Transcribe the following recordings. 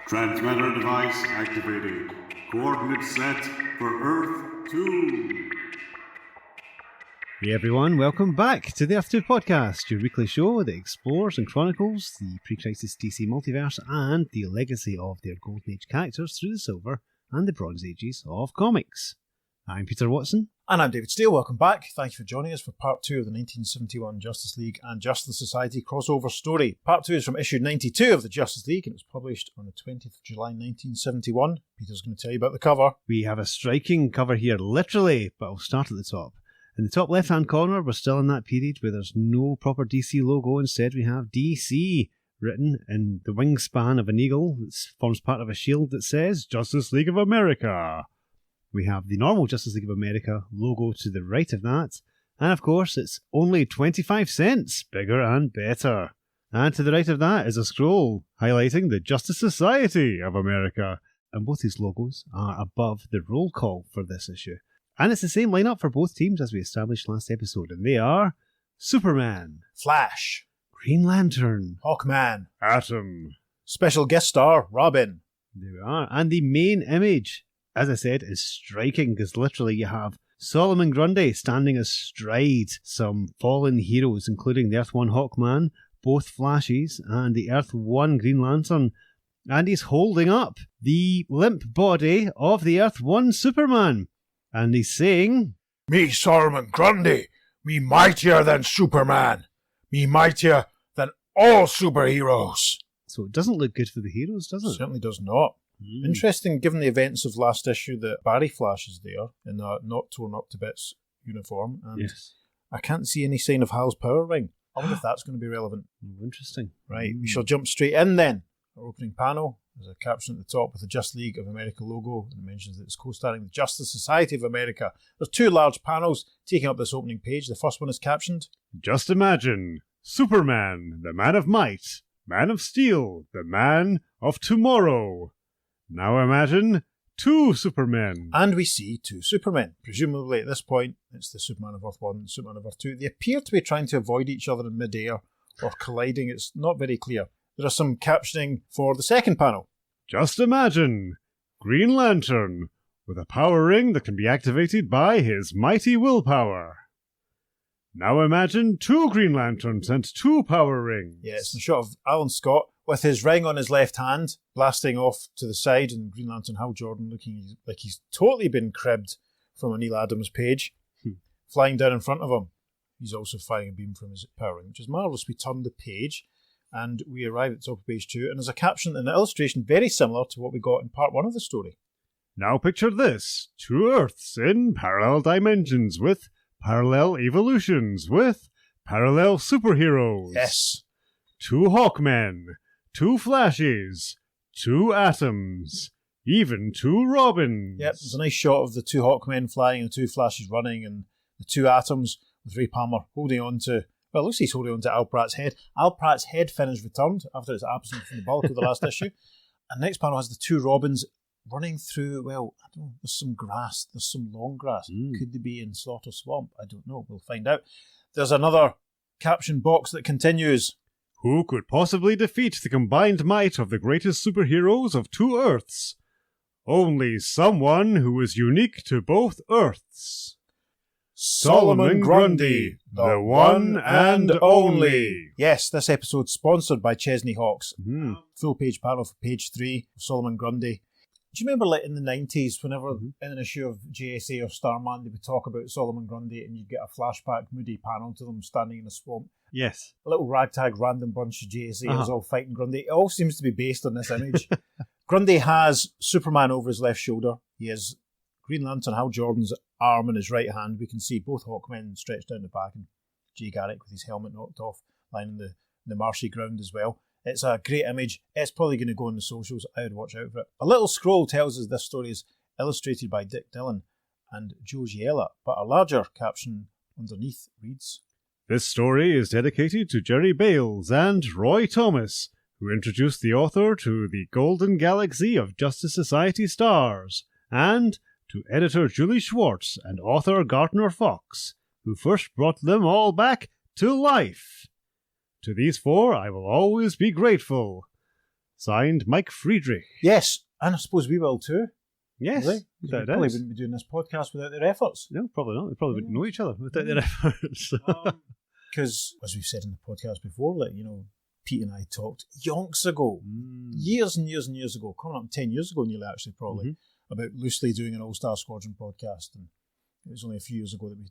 Transmitter device activated. Coordinates set for Earth 2. Hey everyone, welcome back to the Earth 2 podcast, your weekly show that explores and chronicles the pre-crisis DC multiverse and the legacy of their Golden Age characters through the Silver and the Bronze Ages of comics. I'm Peter Watson. And I'm David Steele. Welcome back. Thank you for joining us for part 2 of the 1971 Justice League and Justice Society crossover story. Part 2 is from issue 92 of the Justice League and it was published on the 20th of July 1971. Peter's going to tell you about the cover. We have a striking cover here, literally, but I'll start at the top. In the top left-hand corner, we're still in that period where there's no proper DC logo. Instead, we have DC written in the wingspan of an eagle that forms part of a shield that says Justice League of America. We have the normal Justice League of America logo to the right of that. And of course, it's only 25 cents, bigger and better. And to the right of that is a scroll highlighting the Justice Society of America. And both these logos are above the roll call for this issue. And it's the same lineup for both teams as we established last episode. And they are Superman, Flash, Green Lantern, Hawkman, Atom, special guest star, Robin. There we are. And the main image, as I said, is striking because literally you have Solomon Grundy standing astride some fallen heroes, including the Earth 1 Hawkman, both Flashes, and the Earth 1 Green Lantern. And he's holding up the limp body of the Earth 1 Superman. And he's saying, Me, Solomon Grundy, me mightier than Superman, me mightier than all superheroes. So it doesn't look good for the heroes, does it? Certainly does not. Interesting, given the events of last issue, that Barry Flash is there in a not torn up to bits uniform, and Yes. I can't see any sign of Hal's power ring. I wonder if that's going to be relevant. Interesting. Right, we shall jump straight in then. Our opening panel, there's a caption at the top with the Justice League of America logo, and it mentions that it's co-starring the Justice Society of America. There's two large panels taking up this opening page. The first one is captioned, Just imagine, Superman, the man of might, Man of Steel, the man of tomorrow. Now imagine two Supermen. and we see two Supermen. Presumably at this point, it's the Superman of Earth 1 and Superman of Earth 2. They appear to be trying to avoid each other in mid-air or colliding. It's not very clear. There is some captioning for the second panel. Just imagine, Green Lantern, with a power ring that can be activated by his mighty willpower. Now imagine two Green Lanterns and two power rings. Yeah, it's a shot of Alan Scott with his ring on his left hand, blasting off to the side, and Green Lantern Hal Jordan looking like he's totally been cribbed from a Neil Adams page, flying down in front of him. He's also firing a beam from his power ring, which is marvellous. We turn the page, and we arrive at the top of page 2, and there's a caption and an illustration very similar to what we got in part 1 of the story. Now picture this, two Earths in parallel dimensions with parallel evolutions with parallel superheroes. Yes. Two Hawkmen, two Flashes, two Atoms, even two Robins. Yep, there's a nice shot of the two Hawkmen flying and the two Flashes running, and the two Atoms with Ray Palmer holding on to, well, it looks like he's holding on to Al Pratt's head. Al Pratt's head fin is returned after its absence from the bulk of the last issue. And the next panel has the two Robins running through, well, I don't know, there's some grass, there's some long grass. Could they be in Slaughter Swamp? I don't know, we'll find out. There's another caption box that continues. Who could possibly defeat the combined might of the greatest superheroes of two Earths? Only someone who is unique to both Earths. Solomon Grundy, the one and only. Yes, this episode's sponsored by Chesney Hawkes. Full page panel for page 3 of Solomon Grundy. Do you remember, like, in the 90s, whenever in an issue of JSA or Starman, they would talk about Solomon Grundy and you'd get a flashback, moody panel to them standing in a swamp? Yes. A little ragtag random bunch of JSAs all fighting Grundy. It all seems to be based on this image. Grundy has Superman over his left shoulder. He has Green Lantern Hal Jordan's arm in his right hand. We can see both Hawkmen stretched down the back and Jay Garrick with his helmet knocked off, lying in the marshy ground as well. It's a great image. It's probably going to go on the socials. I would watch out for it. A little scroll tells us this story is illustrated by Dick Dillon and Joe Giella, but a larger caption underneath reads, This story is dedicated to Jerry Bales and Roy Thomas, who introduced the author to the golden galaxy of Justice Society stars, and to editor Julie Schwartz and author Gardner Fox, who first brought them all back to life. To these four I will always be grateful. Signed, Mike Friedrich. Yes, and I suppose we will too. Yes, Really? We that probably is. wouldn't be doing this podcast without their efforts. No, probably not. We probably wouldn't know each other without their efforts. Because, as we've said in the podcast before, Pete and I talked yonks ago, years and years and years ago, coming up 10 years ago nearly actually, probably, about loosely doing an All-Star Squadron podcast. And it was only a few years ago that we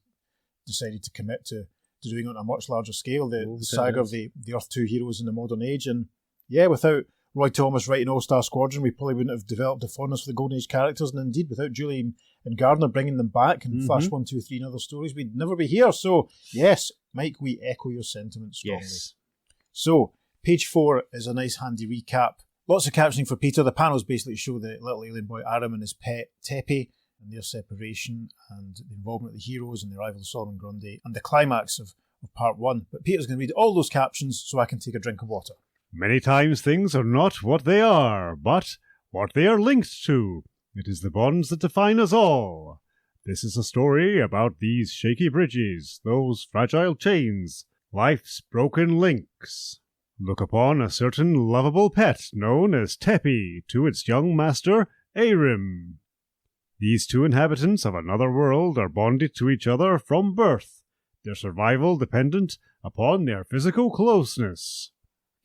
decided to commit to doing it on a much larger scale, the saga of the Earth 2 heroes in the modern age. And yeah, without Roy Thomas writing All-Star Squadron, we probably wouldn't have developed a fondness for the Golden Age characters, and indeed, without Julie and Gardner bringing them back and Flash 1, 2, 3 and other stories, we'd never be here. So, yes, Mike, we echo your sentiments strongly. Yes. So, page 4 is a nice handy recap. Lots of captioning for Peter. The panels basically show the little alien boy Aram and his pet Tepe and their separation and the involvement of the heroes and the arrival of Solomon Grundy and the climax of part 1. But Peter's going to read all those captions so I can take a drink of water. Many times things are not what they are, but what they are linked to. It is the bonds that define us all. This is a story about these shaky bridges, those fragile chains, life's broken links. Look upon a certain lovable pet known as Tepe to its young master, Arim. These two inhabitants of another world are bonded to each other from birth, their survival dependent upon their physical closeness.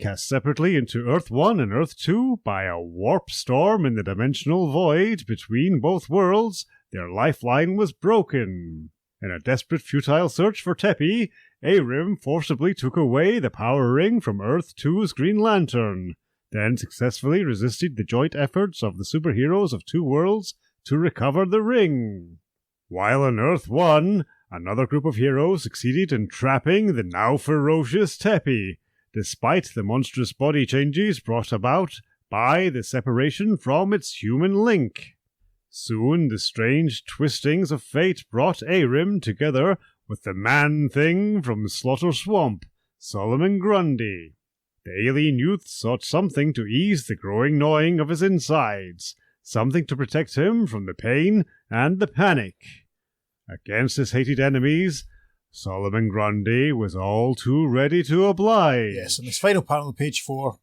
Cast separately into Earth 1 and Earth 2 by a warp storm in the dimensional void between both worlds, their lifeline was broken. In a desperate, futile search for Tepe, Arim forcibly took away the power ring from Earth 2's Green Lantern, then successfully resisted the joint efforts of the superheroes of two worlds to recover the ring. While on Earth 1, another group of heroes succeeded in trapping the now ferocious Tepe, despite the monstrous body changes brought about by the separation from its human link. Soon the strange twistings of fate brought Arim together with the man-thing from Slaughter Swamp, Solomon Grundy. The alien youth sought something to ease the growing gnawing of his insides, something to protect him from the pain and the panic. Against his hated enemies, Solomon Grundy was all too ready to oblige. Yes, and this final panel of page 4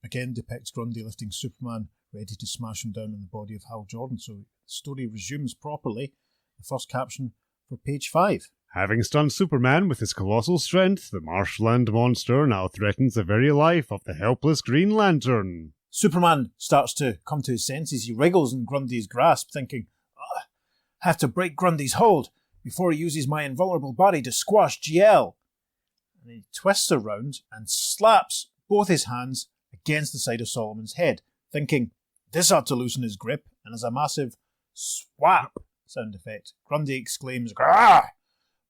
again depicts Grundy lifting Superman, ready to smash him down in the body of Hal Jordan. So the story resumes properly. The first caption for page 5. Having stunned Superman with his colossal strength, the marshland monster now threatens the very life of the helpless Green Lantern. Superman starts to come to his senses. He wriggles in Grundy's grasp, thinking, have to break Grundy's hold before he uses my invulnerable body to squash GL. And he twists around and slaps both his hands against the side of Solomon's head, thinking, this ought to loosen his grip, and as a massive swap sound effect, Grundy exclaims, "Grah!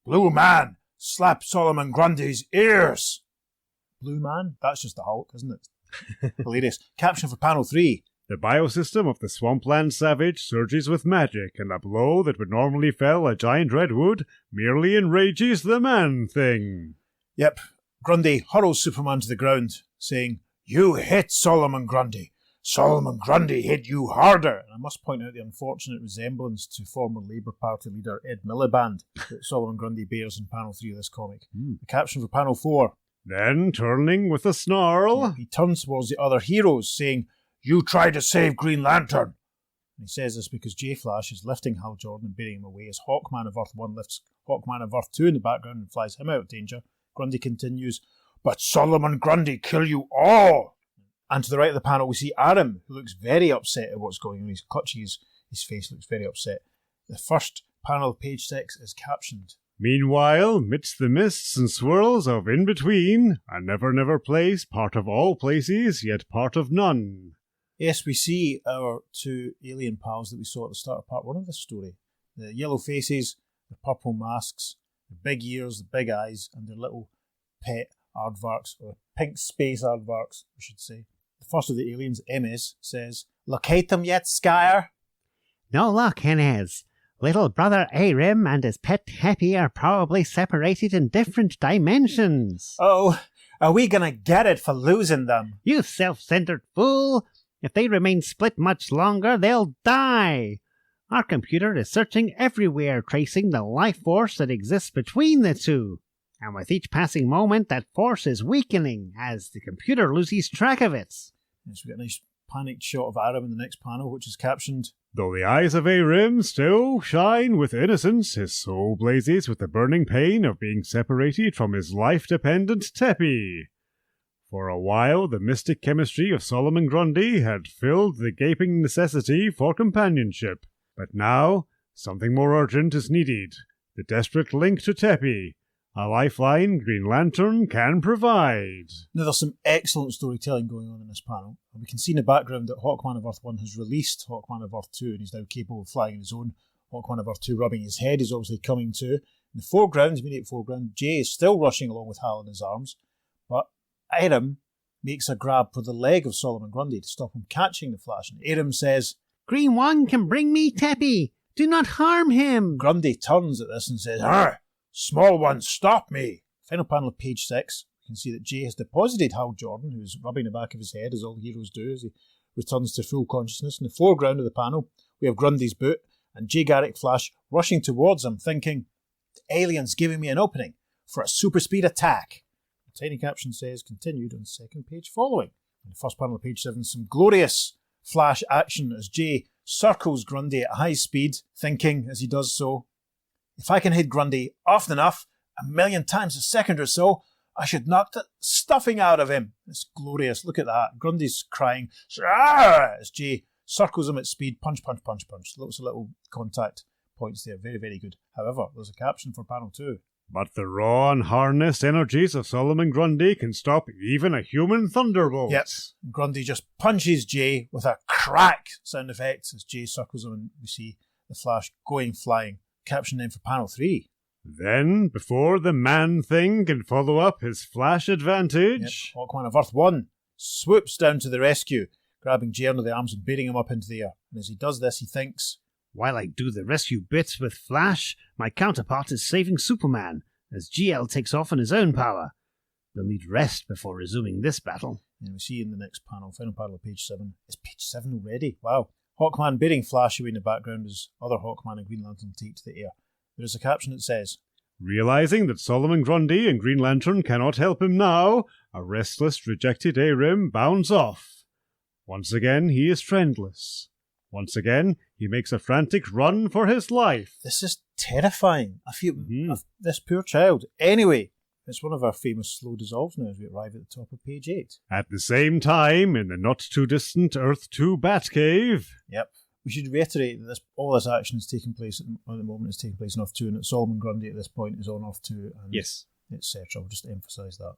Blue Man, slap Solomon Grundy's ears!" Blue Man? That's just the Hulk, isn't it? Hilarious. Caption for panel 3. The biosystem of the swampland savage surges with magic, and a blow that would normally fell a giant redwood merely enrages the man-thing. Yep. Grundy hurls Superman to the ground, saying, "You hit Solomon Grundy. Solomon Grundy hit you harder." And I must point out the unfortunate resemblance to former Labour Party leader Ed Miliband that Solomon Grundy bears in panel 3 of this comic. The caption for panel 4. Then, turning with a snarl, he turns towards the other heroes, saying, "You try to save Green Lantern." And he says this because J-Flash is lifting Hal Jordan and bearing him away as Hawkman of Earth 1 lifts Hawkman of Earth 2 in the background and flies him out of danger. Grundy continues, "But Solomon Grundy kill you all." And to the right of the panel we see Aram, who looks very upset at what's going on. He's clutching his face, looks very upset. The first panel of page 6 is captioned. Meanwhile, midst the mists and swirls of in-between, a never-never place, part of all places, yet part of none. Yes, we see our two alien pals that we saw at the start of part 1 of this story. The yellow faces, the purple masks, the big ears, the big eyes, and their little pet aardvarks, or pink space aardvarks, we should say. The first of the aliens, MS, says, "Locate them yet, Skyer?" "No luck, Inez. Little brother Arim and his pet Tepe are probably separated in different dimensions." "Oh, are we gonna get it for losing them?" "You self-centered fool! If they remain split much longer, they'll die. Our computer is searching everywhere, tracing the life force that exists between the two. And with each passing moment, that force is weakening as the computer loses track of it." Yes, we get a nice panicked shot of Aram in the next panel, which is captioned, Though the eyes of Arim still shine with innocence, his soul blazes with the burning pain of being separated from his life-dependent Tepi. For a while, the mystic chemistry of Solomon Grundy had filled the gaping necessity for companionship. But now, something more urgent is needed. The desperate link to Tepi. A lifeline Green Lantern can provide. Now, there's some excellent storytelling going on in this panel. And we can see in the background that Hawkman of Earth 1 has released Hawkman of Earth 2 and he's now capable of flying on his own. Hawkman of Earth 2 rubbing his head is obviously coming to. In the foreground, immediate foreground, Jay is still rushing along with Hal in his arms. But Aram makes a grab for the leg of Solomon Grundy to stop him catching the Flash. And Aram says, Green One can bring me Tepi. Do not harm him. Grundy turns at this and says, Arr! Small one, stop me! Final panel of page 6. You can see that Jay has deposited Hal Jordan, who's rubbing the back of his head, as all heroes do, as he returns to full consciousness. In the foreground of the panel, we have Grundy's boot, and Jay Garrick Flash rushing towards him, thinking, the alien's giving me an opening for a super speed attack. The tiny caption says, continued on the second page following. In the first panel of page 7, some glorious Flash action as Jay circles Grundy at high speed, thinking, as he does so, if I can hit Grundy often enough, 1,000,000 times a second or so, I should knock the stuffing out of him. It's glorious. Look at that. Grundy's crying as Jay circles him at speed. Punch, punch, punch, punch. Lots of little contact points there. Very, very good. However, there's a caption for panel 2. But the raw and harnessed energies of Solomon Grundy can stop even a human thunderbolt. Yep. Grundy just punches Jay with a crack sound effect as Jay circles him and we see the Flash going flying. Caption then for panel 3. Then, before the Man-Thing can follow up his Flash advantage... Yep. Hawkman of Earth 1 swoops down to the rescue, grabbing Jay under the arms and beating him up into the air. And as he does this, he thinks, While I do the rescue bits with Flash, my counterpart is saving Superman, as GL takes off on his own power. They'll need rest before resuming this battle. And we see in the next panel, final panel of page 7. It's page 7 already? Wow. Hawkman beating Flash away in the background as other Hawkman and Green Lantern take to the air. There is a caption that says, Realizing that Solomon Grundy and Green Lantern cannot help him now, a restless, rejected Arim bounds off. Once again, he is friendless. Once again, he makes a frantic run for his life. This is terrifying. I feel this poor child. Anyway, it's one of our famous slow dissolves now as we arrive at the top of page 8. At the same time, in the not-too-distant Earth 2 Batcave. Yep. We should reiterate that all this action is taking place at the moment is taking place in Earth 2 and that Solomon Grundy at this point is on Earth 2 and yes, etc. We'll just emphasise that.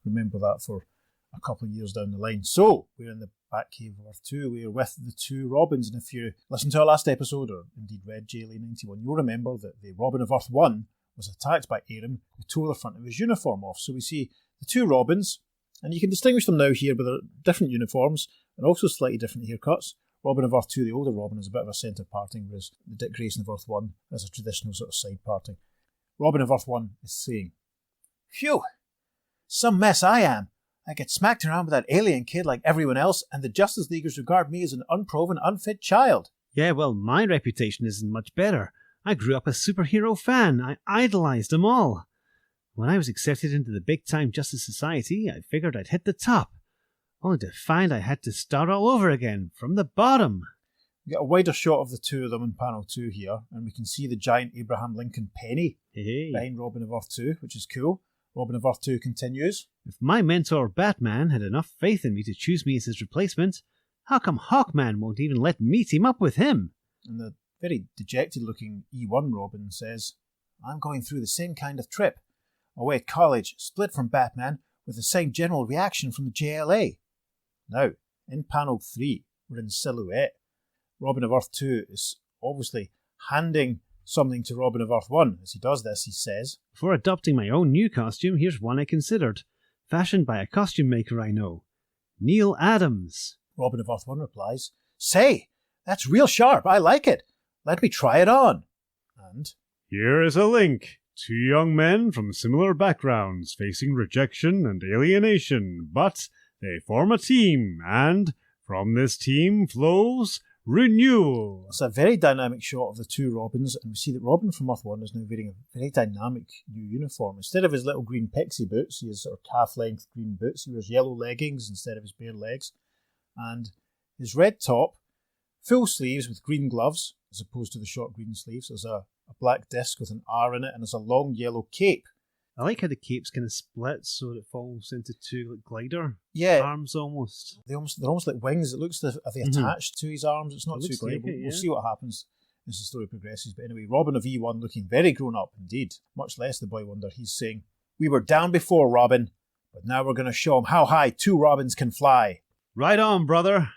Remember that for a couple of years down the line. So, we're in the Batcave of Earth 2. We're with the two Robins, and if you listen to our last episode, or indeed read JLA 91, you'll remember that the Robin of Earth 1 was attacked by Aram, who tore the front of his uniform off. So we see the two Robins, and you can distinguish them now here, but they're different uniforms and also slightly different haircuts. Robin of Earth 2, the older Robin, is a bit of a centre parting, whereas the Dick Grayson of Earth 1 is a traditional sort of side parting. Robin of Earth 1 is saying, Phew! Some mess I am. I get smacked around with that alien kid like everyone else, and the Justice Leaguers regard me as an unproven, unfit child. Yeah, well, my reputation isn't much better. I grew up a superhero fan. I idolised them all. When I was accepted into the big-time Justice Society, I figured I'd hit the top, only to find I had to start all over again, from the bottom. We get a wider shot of the two of them in panel 2 here, and we can see the giant Abraham Lincoln penny behind Robin of Earth 2, which is cool. Robin of Earth 2 continues. If my mentor Batman had enough faith in me to choose me as his replacement, how come Hawkman won't even let me team up with him? And the very dejected-looking E1 Robin says, I'm going through the same kind of trip. Away at college, split from Batman, with the same general reaction from the JLA. Now, in panel 3, we're in silhouette. Robin of Earth 2 is obviously handing something to Robin of Earth 1. As he does this, he says, Before adopting my own new costume, here's one I considered, fashioned by a costume maker I know, Neil Adams. Robin of Earth 1 replies, Say, that's real sharp, I like it. Let me try it on. And here is a link. Two young men from similar backgrounds facing rejection and alienation, but they form a team, and from this team flows renewal. It's a very dynamic shot of the two Robins, and we see that Robin from Earth 1 is now wearing a very dynamic new uniform. Instead of his little green pixie boots, he has sort of calf-length green boots. He wears yellow leggings instead of his bare legs. and his red top, full sleeves with green gloves, as opposed to the short green sleeves. There's a black disc with an R in it, and there's a long yellow cape. I like how the cape's kind of split so it falls into two like glider arms almost. They're almost like wings. It looks are they attached to his arms? It's not too clear. Like We'll see what happens as the story progresses. But anyway, Robin of E1 looking very grown up indeed. Much less the boy wonder. He's saying, "We were down before, Robin, but now we're going to show him how high two Robins can fly." Right on, brother.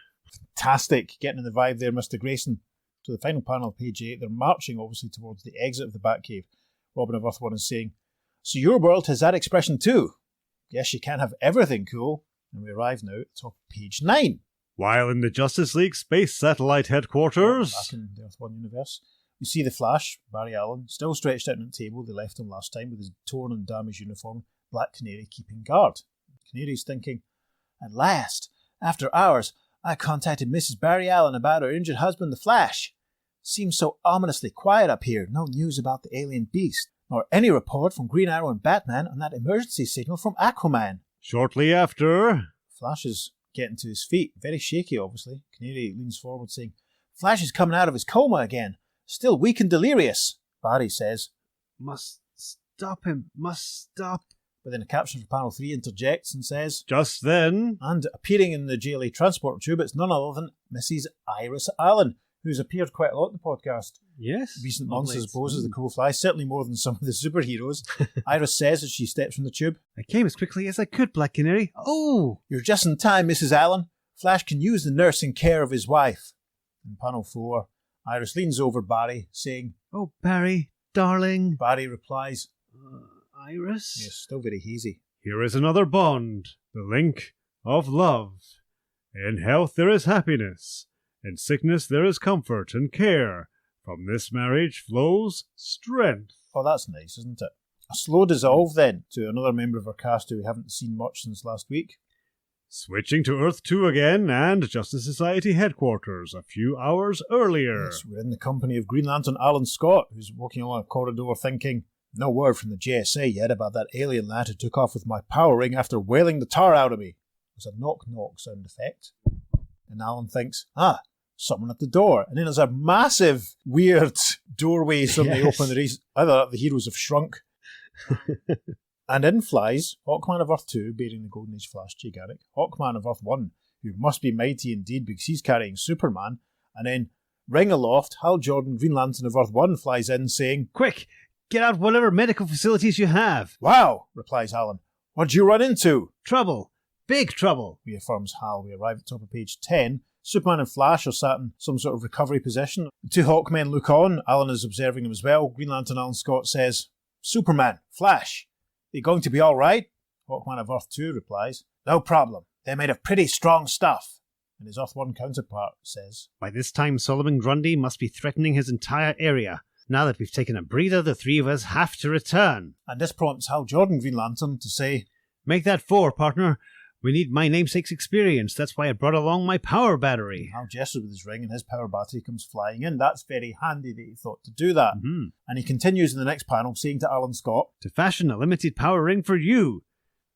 Fantastic. Getting in the vibe there, Mr. Grayson. To the final panel of page 8, they're marching obviously towards the exit of the Batcave. Robin of Earth 1 is saying, "So your world has that expression too? Guess you can't have everything cool." And we arrive now at the top of page 9. While in the Justice League Space Satellite Headquarters, Back in the Earth 1 universe, we see the Flash, Barry Allen, still stretched out on the table they left him last time with his torn and damaged uniform, Black Canary keeping guard. Canary's thinking, "At last, after hours, I contacted Mrs. Barry Allen about her injured husband, the Flash. Seems so ominously quiet up here. No news about the alien beast, nor any report from Green Arrow and Batman on that emergency signal from Aquaman." shortly after, Flash is getting to his feet, very shaky obviously. Canary leans forward saying, "Flash is coming out of his coma again, still weak and delirious." Barry says, must stop him, must stop. but then a caption for panel 3 interjects and says, Just then, and appearing in the JLA transporter tube, it's none other than Mrs. Iris Allen, who's appeared quite a lot in the podcast. yes, Recent months, I suppose, as the crow flies, certainly more than some of the superheroes. Iris says as she steps from the tube, I came as quickly as I could, Black Canary. Oh, "You're just in time, Mrs. Allen. Flash can use the nursing care of his wife." In panel 4, Iris leans over Barry, saying, oh, Barry, darling. Barry replies, Iris? yes, still very hazy, Here is another bond, the link of love. In health there is happiness, in sickness there is comfort and care. From this marriage flows strength. "Oh, that's nice, isn't it?" A slow dissolve then to another member of our cast who we haven't seen much since last week. Switching to Earth 2 again and Justice Society headquarters a few hours earlier. Yes, we're in the company of Green Lantern Alan Scott, who's walking along a corridor thinking, "No word from the JSA yet about that alien lad who took off with my power ring after wailing the tar out of me." There's a knock-knock sound effect. And Alan thinks, someone at the door. And then there's a massive, weird doorway suddenly open. Either the heroes have shrunk. And in flies Hawkman of Earth 2, bearing the Golden Age Flash gigantic, Hawkman of Earth 1, who must be mighty indeed because he's carrying Superman, and then ring aloft, Hal Jordan, Green Lantern of Earth 1, flies in saying, Quick, get out whatever medical facilities you have. "Wow," replies Alan. "What'd you run into?" Trouble. Big trouble. Reaffirms Hal. We arrive at the top of page 10. Superman and Flash are sat in some sort of recovery position. The two Hawkmen look on. Alan is observing them as well. Green Lantern Alan Scott says, "Superman, Flash, they going to be all right?" Hawkman of Earth 2 replies, "No problem. They're made of pretty strong stuff." And his Earth 1 counterpart says, By this time, Solomon Grundy must be threatening his entire area. Now that we've taken a breather, the three of us have to return. and this prompts Hal Jordan, Green Lantern, to say, Make that 4, partner. We need my namesake's experience. That's why I brought along my power battery. Hal gestures with his ring and his power battery comes flying in. That's very handy that he thought to do that. Mm-hmm. And he continues in the next panel saying to Alan Scott, To fashion a limited power ring for you.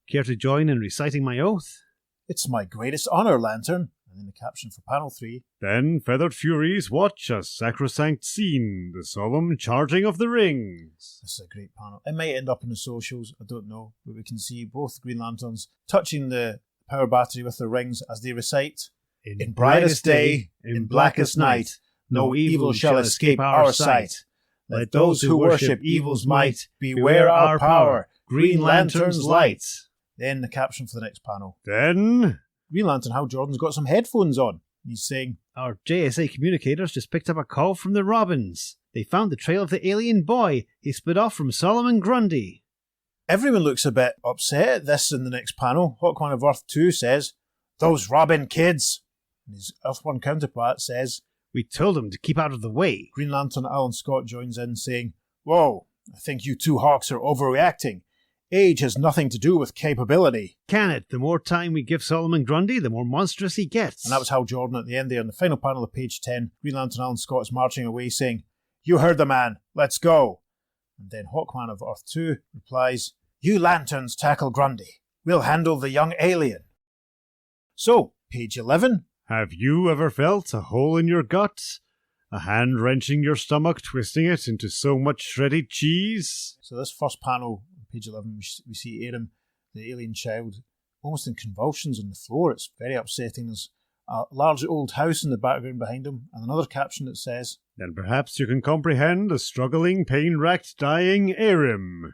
Care to join in reciting my oath? "It's my greatest honour, Lantern." And then the caption for panel 3, Then feathered furies watch a sacrosanct scene, the solemn charging of the rings. this is a great panel. It might end up in the socials, I don't know, but we can see both Green Lanterns touching the power battery with their rings as they recite, "In brightest day, in blackest night, no evil shall escape our sight. Let those who worship evil's might beware our power, Green Lantern's light." Then the caption for the next panel. Then Green Lantern Hal Jordan's got some headphones on. He's saying, our JSA communicators just picked up a call from the Robins. They found the trail of the alien boy. He split off from Solomon Grundy. everyone looks a bit upset at this in the next panel. Hawkman of Earth 2 says, "Those Robin kids." And his Earth 1 counterpart says, We told him to keep out of the way. Green Lantern Alan Scott joins in saying, "Whoa, I think you two Hawks are overreacting. Age has nothing to do with capability." Can it? The more time we give Solomon Grundy, the more monstrous he gets. And that was Hal Jordan at the end there. In the final panel of page 10, Green Lantern Alan Scott is marching away saying, "You heard the man, let's go." And then Hawkman of Earth 2 replies, "You Lanterns tackle Grundy. We'll handle the young alien." So, Page 11. Have you ever felt a hole in your gut? A hand wrenching your stomach, twisting it into so much shredded cheese? So this first panel, page 11, we see Aram, the alien child, almost in convulsions on the floor. It's very upsetting. There's a large old house in the background behind him, and another caption that says, Then perhaps you can comprehend the struggling, pain-racked, dying Aram.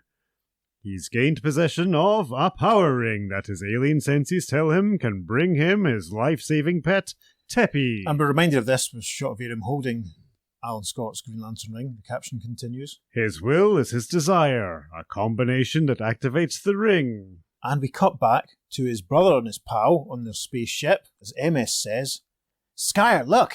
He's gained possession of a power ring that his alien senses tell him can bring him his life-saving pet, Teppy. And we're reminded of this with a shot of Aram holding Alan Scott's Green Lantern ring. The caption continues. His will is his desire, a combination that activates the ring. And we cut back to his brother and his pal on their spaceship, as MS says, Skyer, look!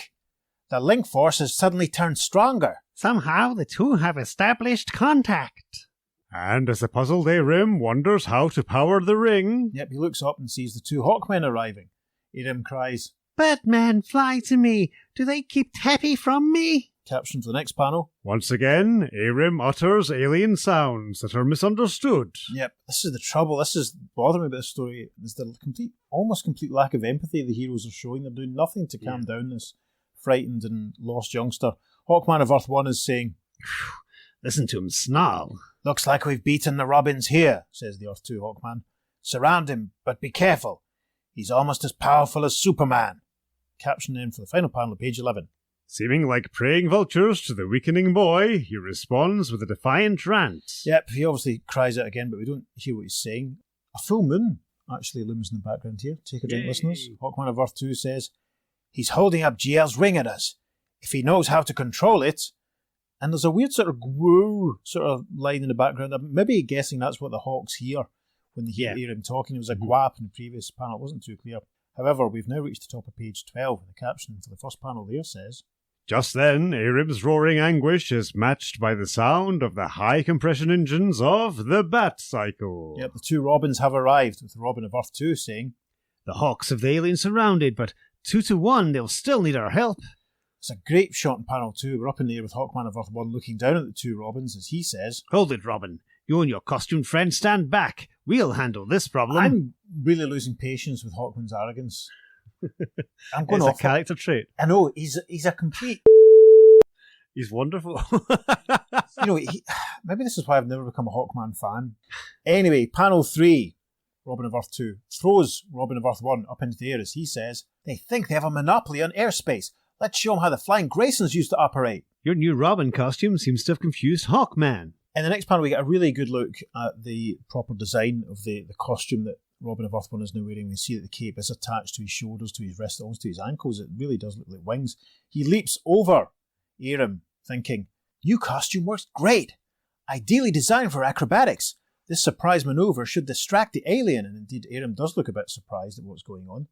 The link force has suddenly turned stronger. Somehow the two have established contact. And as the puzzled Aram wonders how to power the ring... Yep, he looks up and sees the two Hawkmen arriving. Aram cries, Birdman, fly to me. Do they keep Teppy from me? Caption for the next panel. Once again, Aram utters alien sounds that are misunderstood. Yep, this is the trouble. This is bothering me about this story. Is the almost complete lack of empathy the heroes are showing. They're doing nothing to calm down this frightened and lost youngster. Hawkman of Earth 1 is saying, Listen to him snarl. Looks like we've beaten the Robins here, says the Earth 2 Hawkman. Surround him, but be careful. He's almost as powerful as Superman. Caption then for the final panel of page 11. Seeming like praying vultures to the weakening boy, he responds with a defiant rant. Yep, he obviously cries out again, but we don't hear what he's saying. A full moon actually looms in the background here. Take a drink, listeners. Hawkman of Earth 2 says, He's holding up GL's ring at us. If he knows how to control it... And there's a weird sort of woo sort of line in the background. I'm maybe guessing that's what the Hawks hear when they hear him talking. It was a guap in the previous panel. It wasn't too clear. However, we've now reached the top of page 12. The caption for the first panel there says, Just then, Aram's roaring anguish is matched by the sound of the high compression engines of the Bat Cycle. Yep, the two Robins have arrived, with the Robin of Earth 2 saying, The Hawks have the aliens surrounded, but 2-1, they'll still need our help. It's a great shot in panel 2. We're up in the air with Hawkman of Earth 1 looking down at the two Robins as he says, Hold it, Robin. You and your costumed friend stand back. We'll handle this problem. I'm really losing patience with Hawkman's arrogance. I'm going It's off a character trait. I know, he's a complete... He's wonderful. You know, maybe this is why I've never become a Hawkman fan. Anyway, panel 3, Robin of Earth 2, throws Robin of Earth 1 up into the air as he says, They think they have a monopoly on airspace. Let's show them how the Flying Graysons used to operate. Your new Robin costume seems to have confused Hawkman. In the next panel, we get a really good look at the proper design of the costume that Robin of Earth 1 is now wearing. We see that the cape is attached to his shoulders, to his wrists, almost to his ankles. It really does look like wings. He leaps over Aram, thinking, New costume works great. Ideally designed for acrobatics. This surprise maneuver should distract the alien. And indeed, Aram does look a bit surprised at what's going on.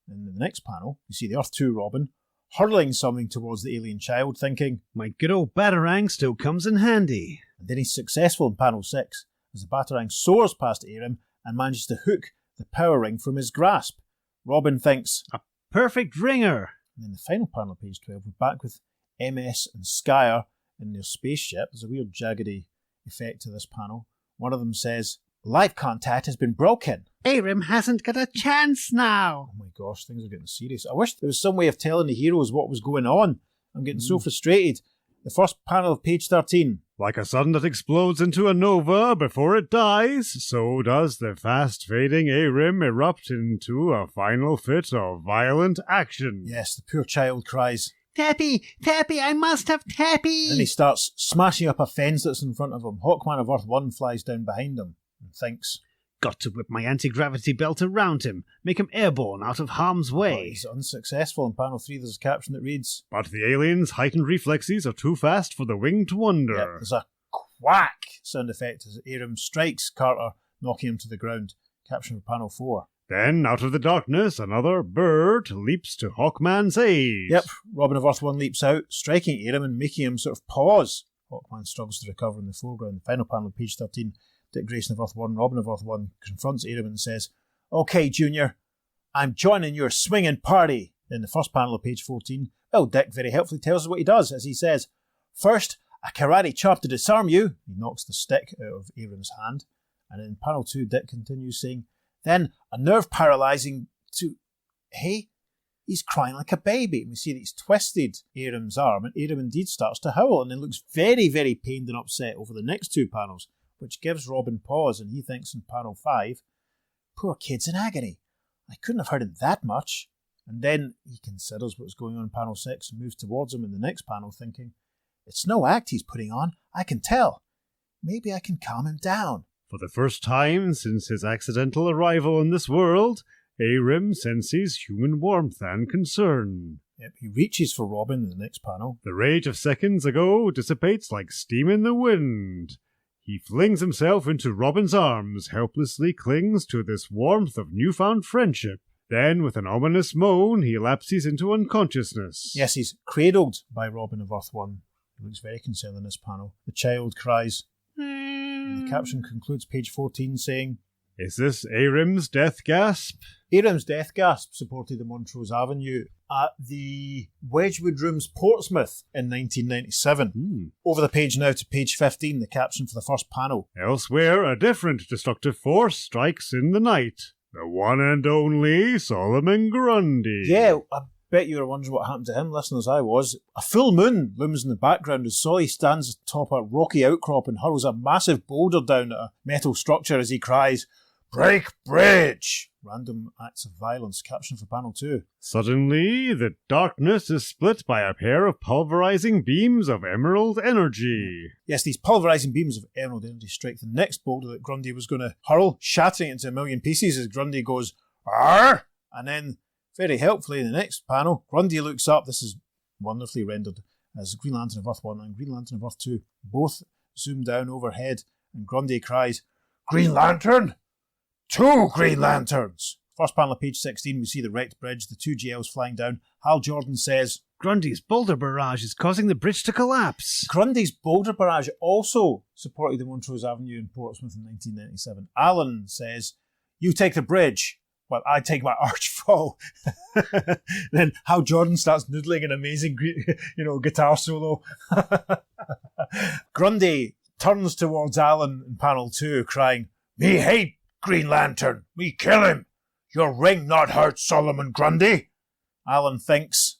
And in the next panel, you see the Earth 2 Robin hurling something towards the alien child, thinking, My good old Batarang still comes in handy. And then he's successful in panel 6, as the Batarang soars past Aram and manages to hook the power ring from his grasp. Robin thinks, A perfect ringer. And in the final panel of page 12, we're back with MS and Skyer in their spaceship. There's a weird jaggedy effect to this panel. One of them says, Life contact has been broken. Aram hasn't got a chance now. Oh my gosh, things are getting serious. I wish there was some way of telling the heroes what was going on. I'm getting so frustrated. The first panel of page 13. Like a sun that explodes into a nova before it dies, so does the fast-fading Aram erupt into a final fit of violent action. Yes, the poor child cries, Teppy, Teppy, I must have Teppy. Then he starts smashing up a fence that's in front of him. Hawkman of Earth 1 flies down behind him and thinks, Got to whip my anti-gravity belt around him, make him airborne out of harm's But way. he's unsuccessful. In panel 3 there's a caption that reads, But the alien's heightened reflexes are too fast for the wing to wander. Yep, there's a quack sound effect as Aram strikes Carter, knocking him to the ground. Caption for panel 4. Then, out of the darkness, another bird leaps to Hawkman's aid. Yep, Robin of Earth 1 leaps out, striking Aram and making him sort of pause. Hawkman struggles to recover in the foreground. The final panel of page 13, Dick Grayson of Earth 1, Robin of Earth 1 confronts Aram and says, Okay, Junior, I'm joining your swinging party. In the first panel of page 14, well, Dick very helpfully tells us what he does, as he says, First, a karate chop to disarm you. He knocks the stick out of Aram's hand. And in panel 2, Dick continues saying, Then a nerve paralyzing to... Hey, He's crying like a baby. And we see that he's twisted Aram's arm, and Aram indeed starts to howl, and then looks very, very pained and upset over the next two panels, which gives Robin pause, and he thinks in panel 5, poor kid's in agony. I couldn't have hurt him that much. And then he considers what's going on in panel 6 and moves towards him in the next panel, thinking, it's no act he's putting on, I can tell. Maybe I can calm him down. For the first time since his accidental arrival in this world, Aram senses human warmth and concern. Yep, he reaches for Robin in the next panel. The rage of seconds ago dissipates like steam in the wind. He flings himself into Robin's arms, helplessly clings to this warmth of newfound friendship. Then, with an ominous moan, he lapses into unconsciousness. Yes, he's cradled by Robin of Earth 1. He looks very concerned in this panel. The child cries. And the caption concludes page 14 saying, Is this Aram's death gasp? Aram's death gasp supported the Montrose Avenue at the Wedgwood Rooms, Portsmouth in 1997. Over the page now to page 15, the caption for the first panel. Elsewhere, a different destructive force strikes in the night. The one and only Solomon Grundy. Yeah, I bet you were wondering what happened to him, listeners. I was. A full moon looms in the background as Solly stands atop a rocky outcrop and hurls a massive boulder down at a metal structure as he cries, Break bridge! Random acts of violence. Caption for panel 2. Suddenly, the darkness is split by a pair of pulverizing beams of emerald energy. Yes, these pulverizing beams of emerald energy strike the next boulder that Grundy was going to hurl, shattering it into a million pieces as Grundy goes, Arr! And then, very helpfully in the next panel, Grundy looks up. This is wonderfully rendered as Green Lantern of Earth 1 and Green Lantern of Earth 2 both zoom down overhead, and Grundy cries, Green Lantern! 2 Green Lanterns! First panel of page 16, we see the wrecked bridge, the 2 GLs flying down. Hal Jordan says, Grundy's boulder barrage is causing the bridge to collapse. Grundy's boulder barrage also supported the Montrose Avenue in Portsmouth in 1997. Alan says, you take the bridge, while I take my arch fall. Then Hal Jordan starts noodling an amazing, guitar solo. Grundy turns towards Alan in panel 2, crying, Me hate Green Lantern, me kill him. Your ring not hurt Solomon Grundy. Alan thinks,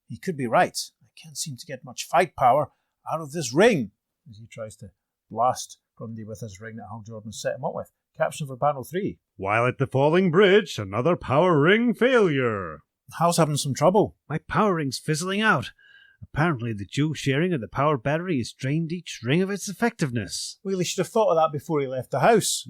he could be right. I can't seem to get much fight power out of this ring, as he tries to blast Grundy with his ring that Hal Jordan set him up with. Caption for panel 3. While at the falling bridge, another power ring failure. Hal's having some trouble. My power ring's fizzling out. Apparently the dual sharing of the power battery has drained each ring of its effectiveness. Well, he should have thought of that before he left the house.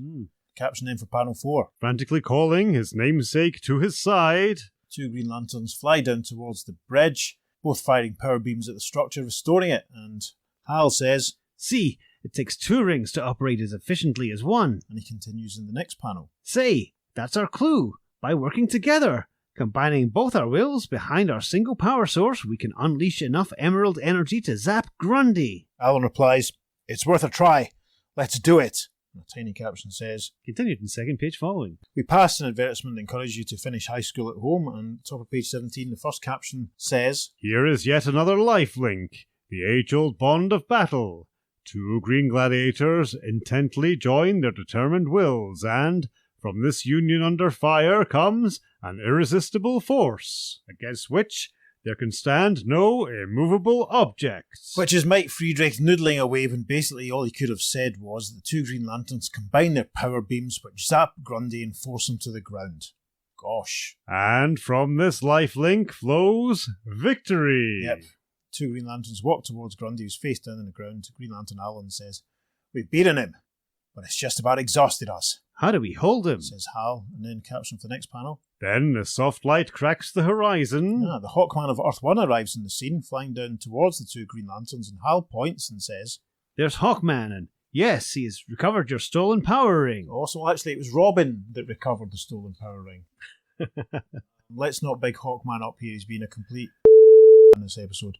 Caption then for panel 4. Frantically calling his namesake to his side. 2 Green Lanterns fly down towards the bridge, both firing power beams at the structure, restoring it, and Hal says, See, it takes 2 rings to operate as efficiently as 1. And he continues in the next panel. Say, that's our clue. By working together, combining both our wills behind our single power source, we can unleash enough emerald energy to zap Grundy. Alan replies, It's worth a try. Let's do it. And a tiny caption says, Continued in second page following. We passed an advertisement that encouraged you to finish high school at home, and top of page 17, the first caption says, Here is yet another life link, the age-old bond of battle. 2 green gladiators intently join their determined wills, and from this union under fire comes an irresistible force, against which there can stand no immovable objects. Which is Mike Friedrich noodling away when basically all he could have said was the 2 Green Lanterns combine their power beams which zap Grundy and force him to the ground. Gosh. And from this life link flows victory. Yep. 2 Green Lanterns walk towards Grundy, who's face down on the ground. Green Lantern Alan says, We've beaten him, but it's just about exhausted us. How do we hold him? Says Hal, and then caption for the next panel. Then the soft light cracks the horizon. The Hawkman of Earth 1 arrives in the scene, flying down towards the 2 Green Lanterns, and Hal points and says, There's Hawkman, and yes, he has recovered your stolen power ring. Also, actually, it was Robin that recovered the stolen power ring. Let's not big Hawkman up here. He's been a complete in this episode.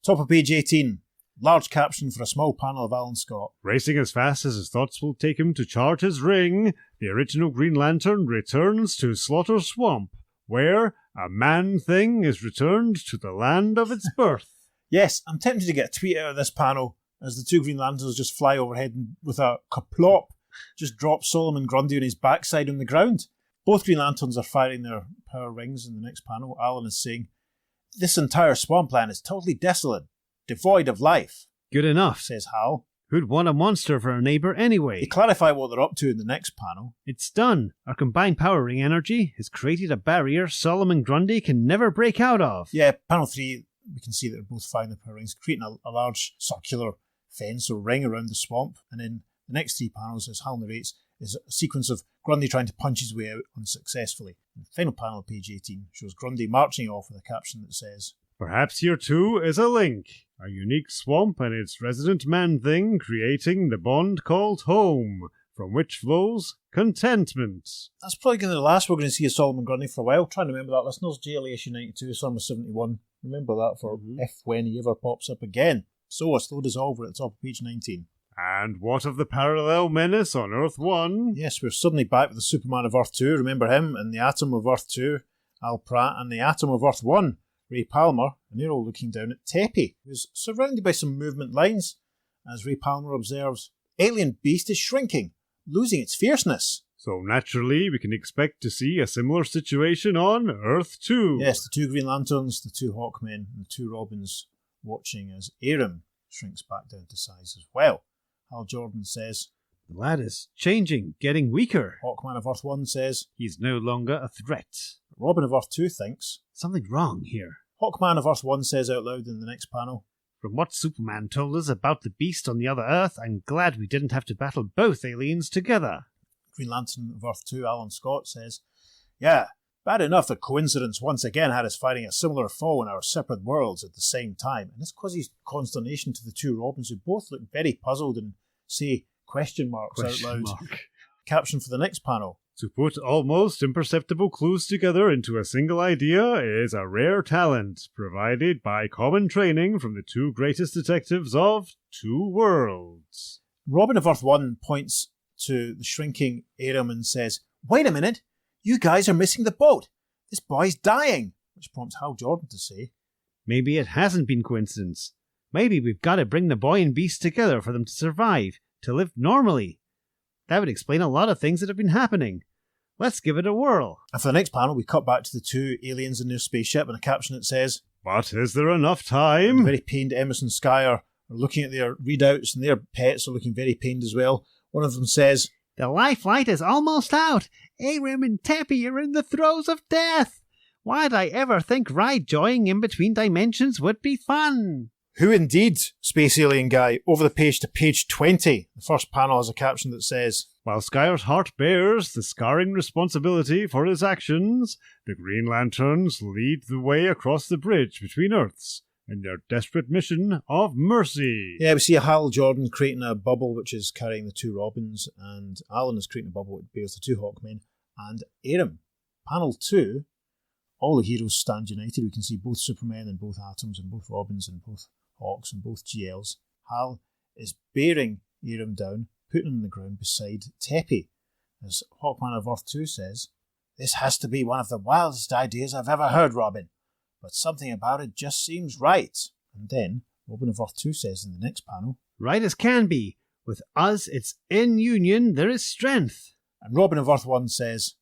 Top of page 18. Large caption for a small panel of Alan Scott. Racing as fast as his thoughts will take him to charge his ring, the original Green Lantern returns to Slaughter Swamp, where a man-thing is returned to the land of its birth. Yes, I'm tempted to get a tweet out of this panel as the 2 Green Lanterns just fly overhead and with a kaplop just drop Solomon Grundy on his backside on the ground. Both Green Lanterns are firing their power rings in the next panel. Alan is saying, "This entire swampland is totally desolate, devoid of life." Good enough. Says Hal. Who'd want a monster for a neighbour anyway? They clarify what they're up to in the next panel. It's done. Our combined power ring energy has created a barrier Solomon Grundy can never break out of. Yeah, panel 3, we can see that they're both firing their power rings, creating a large circular fence or ring around the swamp. And then the next 3 panels, as Hal narrates, is a sequence of Grundy trying to punch his way out unsuccessfully. And the final panel, page 18, shows Grundy marching off with a caption that says, Perhaps here too is a link. A unique swamp and its resident man-thing creating the bond called home, from which flows contentment. That's probably going to be the last we're going to see of Solomon Grundy for a while. Try and remember that, listeners. JLA issue 92, Summer 71. Remember that for if, when he ever pops up again. So, a slow dissolver at the top of page 19. And what of the parallel menace on Earth 1? Yes, we're suddenly back with the Superman of Earth 2. Remember him? And the Atom of Earth 2, Al Pratt, and the Atom of Earth 1, Ray Palmer. And they're all looking down at Teppy, who's surrounded by some movement lines. As Ray Palmer observes, alien beast is shrinking, losing its fierceness. So naturally, we can expect to see a similar situation on Earth 2. Yes, the 2 Green Lanterns, the 2 Hawkmen, and the 2 Robins watching as Aram shrinks back down to size as well. Hal Jordan says, The lad is changing, getting weaker. Hawkman of Earth 1 says, He's no longer a threat. Robin of Earth 2 thinks, Something wrong here. Hawkman of Earth 1 says out loud in the next panel, From what Superman told us about the beast on the other Earth, I'm glad we didn't have to battle both aliens together. Green Lantern of Earth 2, Alan Scott, says, Yeah, bad enough that coincidence once again had us fighting a similar foe in our separate worlds at the same time. And this causes consternation to the 2 Robins, who both look very puzzled and say question marks out loud. Caption for the next panel. To put almost imperceptible clues together into a single idea is a rare talent provided by common training from the 2 greatest detectives of 2 worlds. Robin of Earth 1 points to the shrinking Aram and says, Wait a minute, you guys are missing the boat. This boy's dying, which prompts Hal Jordan to say, Maybe it hasn't been coincidence. Maybe we've got to bring the boy and beast together for them to survive, to live normally. That would explain a lot of things that have been happening. Let's give it a whirl. And for the next panel, we cut back to the 2 aliens in their spaceship and a caption that says, But is there enough time? Very pained Emerson and Sky are looking at their readouts and their pets are looking very pained as well. One of them says, The lifelight is almost out. Aram and Teppy are in the throes of death. Why'd I ever think ride-joying in between dimensions would be fun? Who indeed, Space Alien Guy? Over the page to page 20. The first panel has a caption that says, While Skyer's heart bears the scarring responsibility for his actions, the Green Lanterns lead the way across the bridge between Earths in their desperate mission of mercy. Yeah, we see a Hal Jordan creating a bubble which is carrying the 2 Robins, and Alan is creating a bubble which bears the 2 Hawkmen and Aram. Panel 2, all the heroes stand united. We can see both Supermen and both Atoms and both Robins and both Hawks and both GLs. Hal is bearing Aram down, putting him on the ground beside Teppy. As Hawkman of Earth 2 says, This has to be one of the wildest ideas I've ever heard, Robin. But something about it just seems right. And then Robin of Earth 2 says in the next panel, Right as can be. With us, it's in union there is strength. And Robin of Earth 1 says,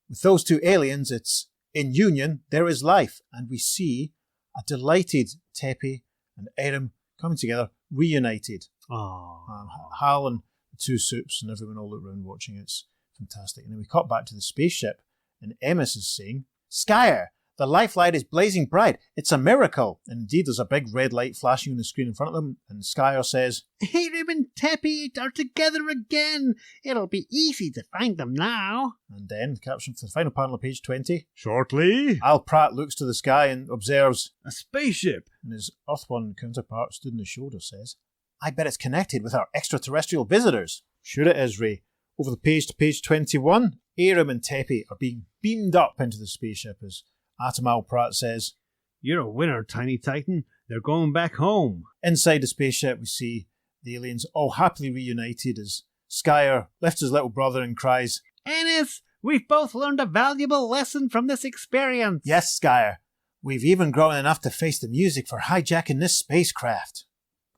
With those 2 aliens, it's in union there is life. And we see a delighted Teppy and Aram coming together, reunited. Hal and the 2 Supes and everyone all look around watching. It's fantastic. And then we cut back to the spaceship, and Emmis is saying, Skyer, the lifelight is blazing bright. It's a miracle. And indeed, there's a big red light flashing on the screen in front of them, and Skyer says, Aram and Teppy are together again. It'll be easy to find them now. And then, the caption for the final panel of page 20. Shortly, Al Pratt looks to the sky and observes a spaceship. And his Earth 1 counterpart stood on his shoulder says, I bet it's connected with our extraterrestrial visitors. Sure it is, Ray. Over the page to page 21, Aram and Teppy are being beamed up into the spaceship as Atom Al Pratt says, You're a winner, Tiny Titan. They're going back home. Inside the spaceship, we see the aliens all happily reunited as Skyer lifts his little brother and cries, Ennis, we've both learned a valuable lesson from this experience. Yes, Skyer. We've even grown enough to face the music for hijacking this spacecraft.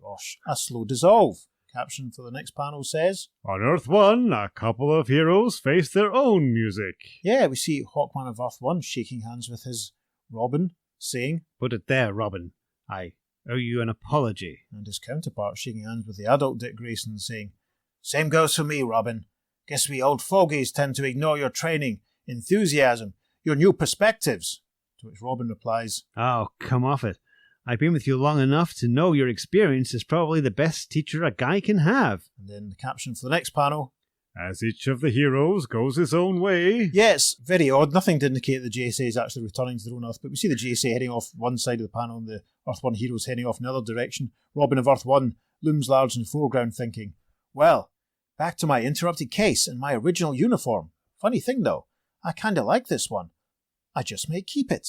Gosh, a slow dissolve. Caption for the next panel says, On Earth 1, a couple of heroes face their own music. yeah, we see Hawkman of Earth 1 shaking hands with his Robin, saying, Put it there, Robin. I owe you an apology. and his counterpart shaking hands with the adult Dick Grayson, saying, same goes for me, Robin. Guess we old fogies tend to ignore your training, enthusiasm, your new perspectives. To which Robin replies, Oh, come off it. I've been with you long enough to know your experience is probably the best teacher a guy can have. and then the caption for the next panel, As each of the heroes goes his own way. yes, very odd. Nothing to indicate the JSA is actually returning to their own Earth, but we see the JSA heading off one side of the panel and the Earth 1 heroes heading off in the other direction. Robin of Earth 1 looms large in the foreground thinking, well, back to my interrupted case and my original uniform. Funny thing though, I kinda like this one. I just may keep it.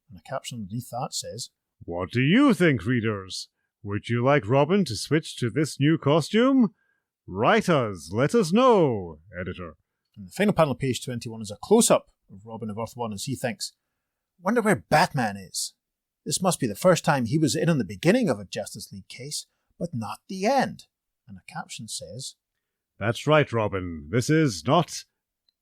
And the caption underneath that says, What do you think, readers? Would you like Robin to switch to this new costume? Write us, let us know, editor. and the final panel of page 21 is a close-up of Robin of Earth 1 as he thinks, wonder where Batman is. This must be the first time he was in on the beginning of a Justice League case, but not the end. And the caption says, That's right, Robin. This is not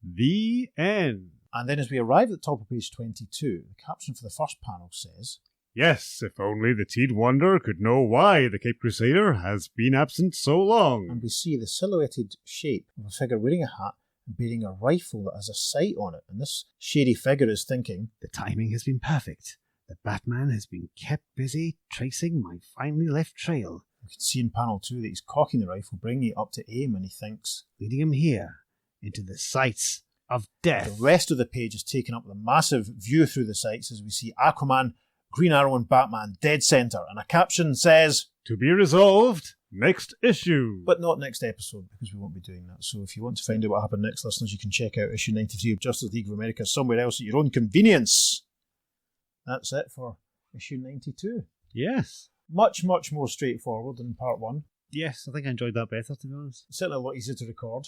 the end. and then as we arrive at the top of page 22, the caption for the first panel says, Yes, if only the Teen Wonder could know why the Cape Crusader has been absent so long. and we see the silhouetted shape of a figure wearing a hat and bearing a rifle that has a sight on it. And this shady figure is thinking, The timing has been perfect. The Batman has been kept busy tracing my finely left trail, we can see in panel 2 that he's cocking the rifle, bringing it up to aim, and he thinks. leading him here into the sights of death. The rest of the page is taken up with a massive view through the sights as we see Aquaman, Green Arrow and Batman dead centre, and a caption says, To be resolved next issue. but not next episode, because we won't be doing that. So if you want to find out what happened next, listeners, you can check out issue 93 of Justice League of America somewhere else at your own convenience. That's it for issue 92. Yes. Much, much more straightforward than part 1. Yes, I think I enjoyed that better, to be honest. Certainly a lot easier to record.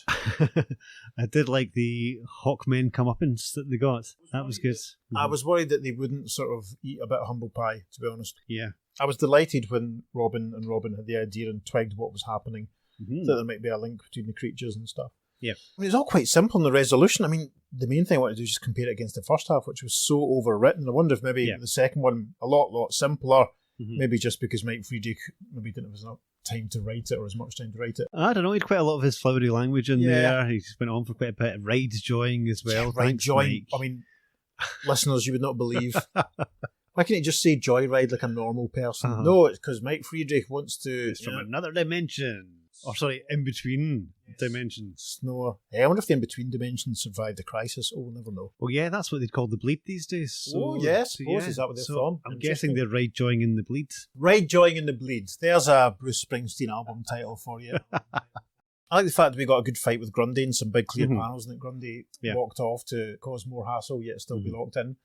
I did like the Hawkmen comeuppance that they got. That was good. I was worried that they wouldn't sort of eat a bit of humble pie, to be honest. Yeah. I was delighted when Robin had the idea and twigged what was happening, that there might be a link between the creatures and stuff. Yeah. I mean, it's all quite simple in the resolution. I mean, the main thing I want to do is just compare it against the first half, which was so overwritten. I wonder if maybe the second one, a lot simpler, maybe just because Mike Friedrich maybe didn't have enough time to write it or as much time to write it. I don't know, he had quite a lot of his flowery language in there. He went on for quite a bit of ride joying as well. Right, Thanks, joy. Mike. I mean, listeners, you would not believe. Why can't he just say joyride like a normal person? No, it's because Mike Friedrich wants to... It's from another dimension. Or sorry, in between dimensions. Snore. Hey, I wonder if the in-between dimensions survived the crisis. Oh, we'll never know. Well, yeah, that's what they'd call the bleed these days. So, yes, is that what they're from? I'm guessing they're ride joying in the bleed. Ride Joying in the Bleed. There's a Bruce Springsteen album title for you. I like the fact that we got a good fight with Grundy and some big clear panels, and that Grundy walked off to cause more hassle, yet still be locked in.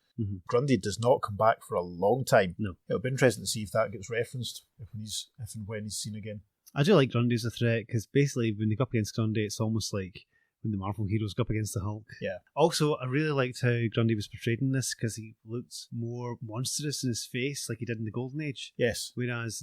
Grundy does not come back for a long time. No. It'll be interesting to see if that gets referenced if and when he's seen again. I do like Grundy as a threat, because basically when they go up against Grundy, it's almost like when the Marvel heroes go up against the Hulk. Yeah. Also, I really liked how Grundy was portrayed in this, because he looked more monstrous in his face, like he did in the Golden Age. Yes. Whereas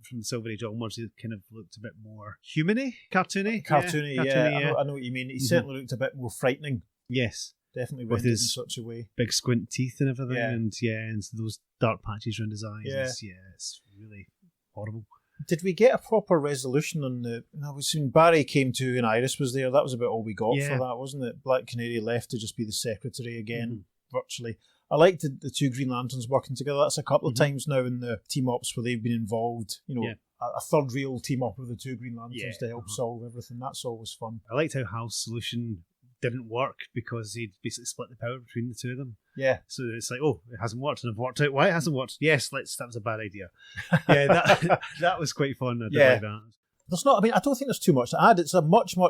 from the Silver Age onwards, he kind of looked a bit more human-y, cartoony. Cartoony, I know what you mean. He certainly looked a bit more frightening. Yes. Definitely With rendered in his such a way. Big squint teeth and everything, Yeah. and those dark patches around his eyes. Yeah. It's really horrible. Did we get a proper resolution on the... No, we soon Barry came to and Iris was there. That was about all we got for that, wasn't it? Black Canary left to just be the secretary again, virtually. I liked the two Green Lanterns working together. That's a couple of times now in the team-ups where they've been involved. You know, a third real team-up with the two Green Lanterns to help solve everything. That's always fun. I liked how Hal's solution didn't work because he'd basically split the power between the two of them. Yeah. So it's like, oh, it hasn't worked, and I've worked out why it hasn't worked. Yes, that was a bad idea. Yeah, that was quite fun. I did like that. There's not. I mean, I don't think there's too much to add. It's a much. I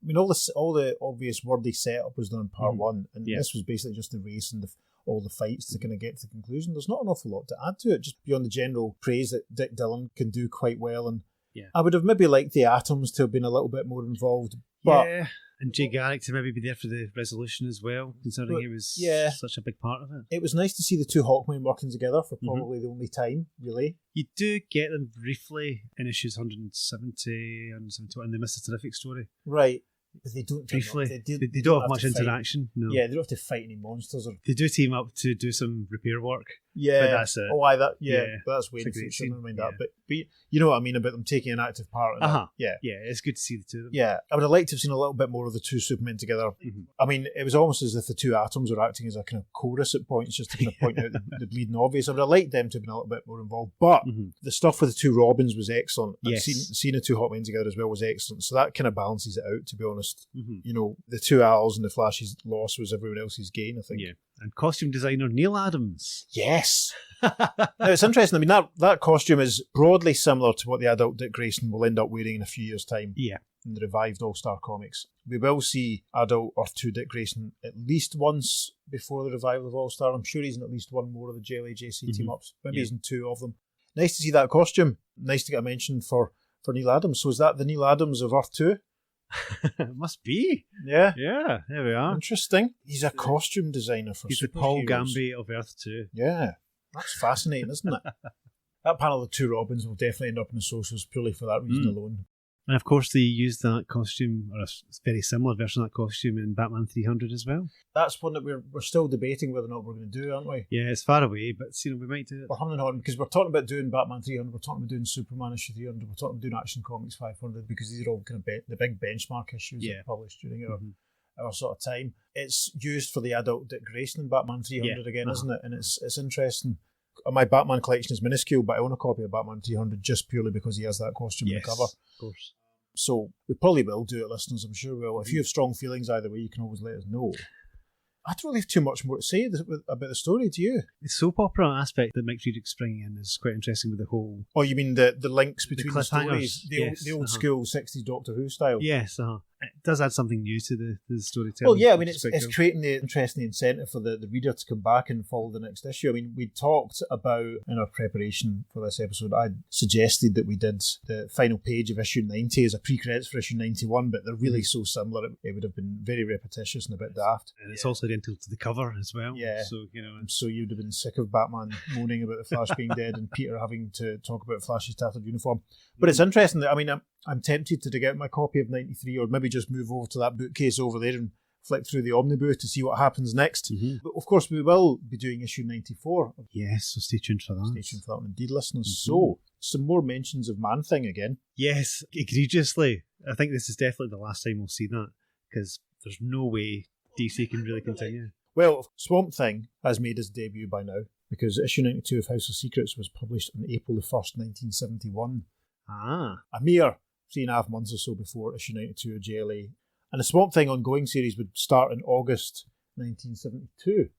mean, all the obvious wordy setup was done in part one, and this was basically just the race and all the fights to kind of get to the conclusion. There's not an awful lot to add to it, just beyond the general praise that Dick Dillon can do quite well. And I would have maybe liked the Atoms to have been a little bit more involved, but And Jay Garrick to maybe be there for the resolution as well, considering he was such a big part of it. It was nice to see the two Hawkmen working together for probably the only time, really. You do get them briefly in issues 170 and 171, and they miss a terrific story. Right. But they don't briefly. They don't have much interaction. No. Yeah, they don't have to fight any monsters. They do team up to do some repair work. Yeah, but that's it. Oh, that's way in the future. Never mind that. But you know what I mean about them taking an active part in it. Yeah, it's good to see the two of them. Yeah, I would have liked to have seen a little bit more of the two Supermen together. I mean, it was almost as if the two Atoms were acting as a kind of chorus at points, just to kind of point out the bleeding obvious. I would have liked them to have been a little bit more involved. But the stuff with the two Robins was excellent. And seeing the two Hawkmen together as well was excellent. So that kind of balances it out, to be honest. You know, the two Als and the Flash's loss was everyone else's gain, I think. Yeah. And costume designer Neil Adams. Yes. Now, it's interesting. I mean, that costume is broadly similar to what the adult Dick Grayson will end up wearing in a few years' time. Yeah. In the revived All-Star comics. We will see adult Earth 2 Dick Grayson at least once before the revival of All-Star. I'm sure he's in at least one more of the JLA-JC team-ups. Maybe he's in two of them. Nice to see that costume. Nice to get a mention for Neil Adams. So is that the Neil Adams of Earth 2? It must be. Yeah. Yeah, there we are. Interesting. He's a costume designer for He's the Paul Gambit of Earth 2. Yeah. That's fascinating, isn't it? That panel of two Robins will definitely end up in the socials purely for that reason alone. And of course, they used that costume, or a very similar version of that costume, in Batman 300 as well. That's one that we're still debating whether or not we're going to do, aren't we? Yeah, it's far away, but we might do it. We're humming on because we're talking about doing Batman 300, we're talking about doing Superman issue 300, we're talking about doing Action Comics 500 because these are all kind of the big benchmark issues that are published during our sort of time. It's used for the adult Dick Grayson in Batman 300 again, isn't it? And it's interesting. My Batman collection is minuscule, but I own a copy of Batman 300 just purely because he has that costume on the cover. Of course. So we probably will do it, listeners. I'm sure we will. If you have strong feelings either way, you can always let us know. I don't really have too much more to say about the story, do you? The soap opera aspect that Mike Friedrich's bringing in is quite interesting with the whole... Oh, you mean the links between the stories? Yes, the old school 60s Doctor Who style? Yes, it does add something new to the storytelling. Well, yeah, I mean, it's creating the interest and the incentive for the reader to come back and follow the next issue. I mean, we talked about, in our preparation for this episode, I suggested that we did the final page of issue 90 as a pre-credits for issue 91, but they're really so similar, it would have been very repetitious and a bit daft. And it's also identical to the cover as well. Yeah. So, you know... So you'd have been sick of Batman moaning about the Flash being dead and Peter having to talk about Flash's tattered uniform. But it's interesting that, I mean, I'm tempted to dig out my copy of 93 or maybe just move over to that bookcase over there and flick through the omnibus to see what happens next. But of course, we will be doing issue 94. Yes, so stay tuned for that. Stay tuned for that indeed, listeners. So, some more mentions of Man-Thing again. Yes, egregiously. I think this is definitely the last time we'll see that because there's no way DC can really continue. Well, Swamp Thing has made his debut by now because issue 92 of House of Secrets was published on April the 1st, 1971. A mere 3.5 months or so before issue 92 of JLA. And the Swamp Thing ongoing series would start in August 1972.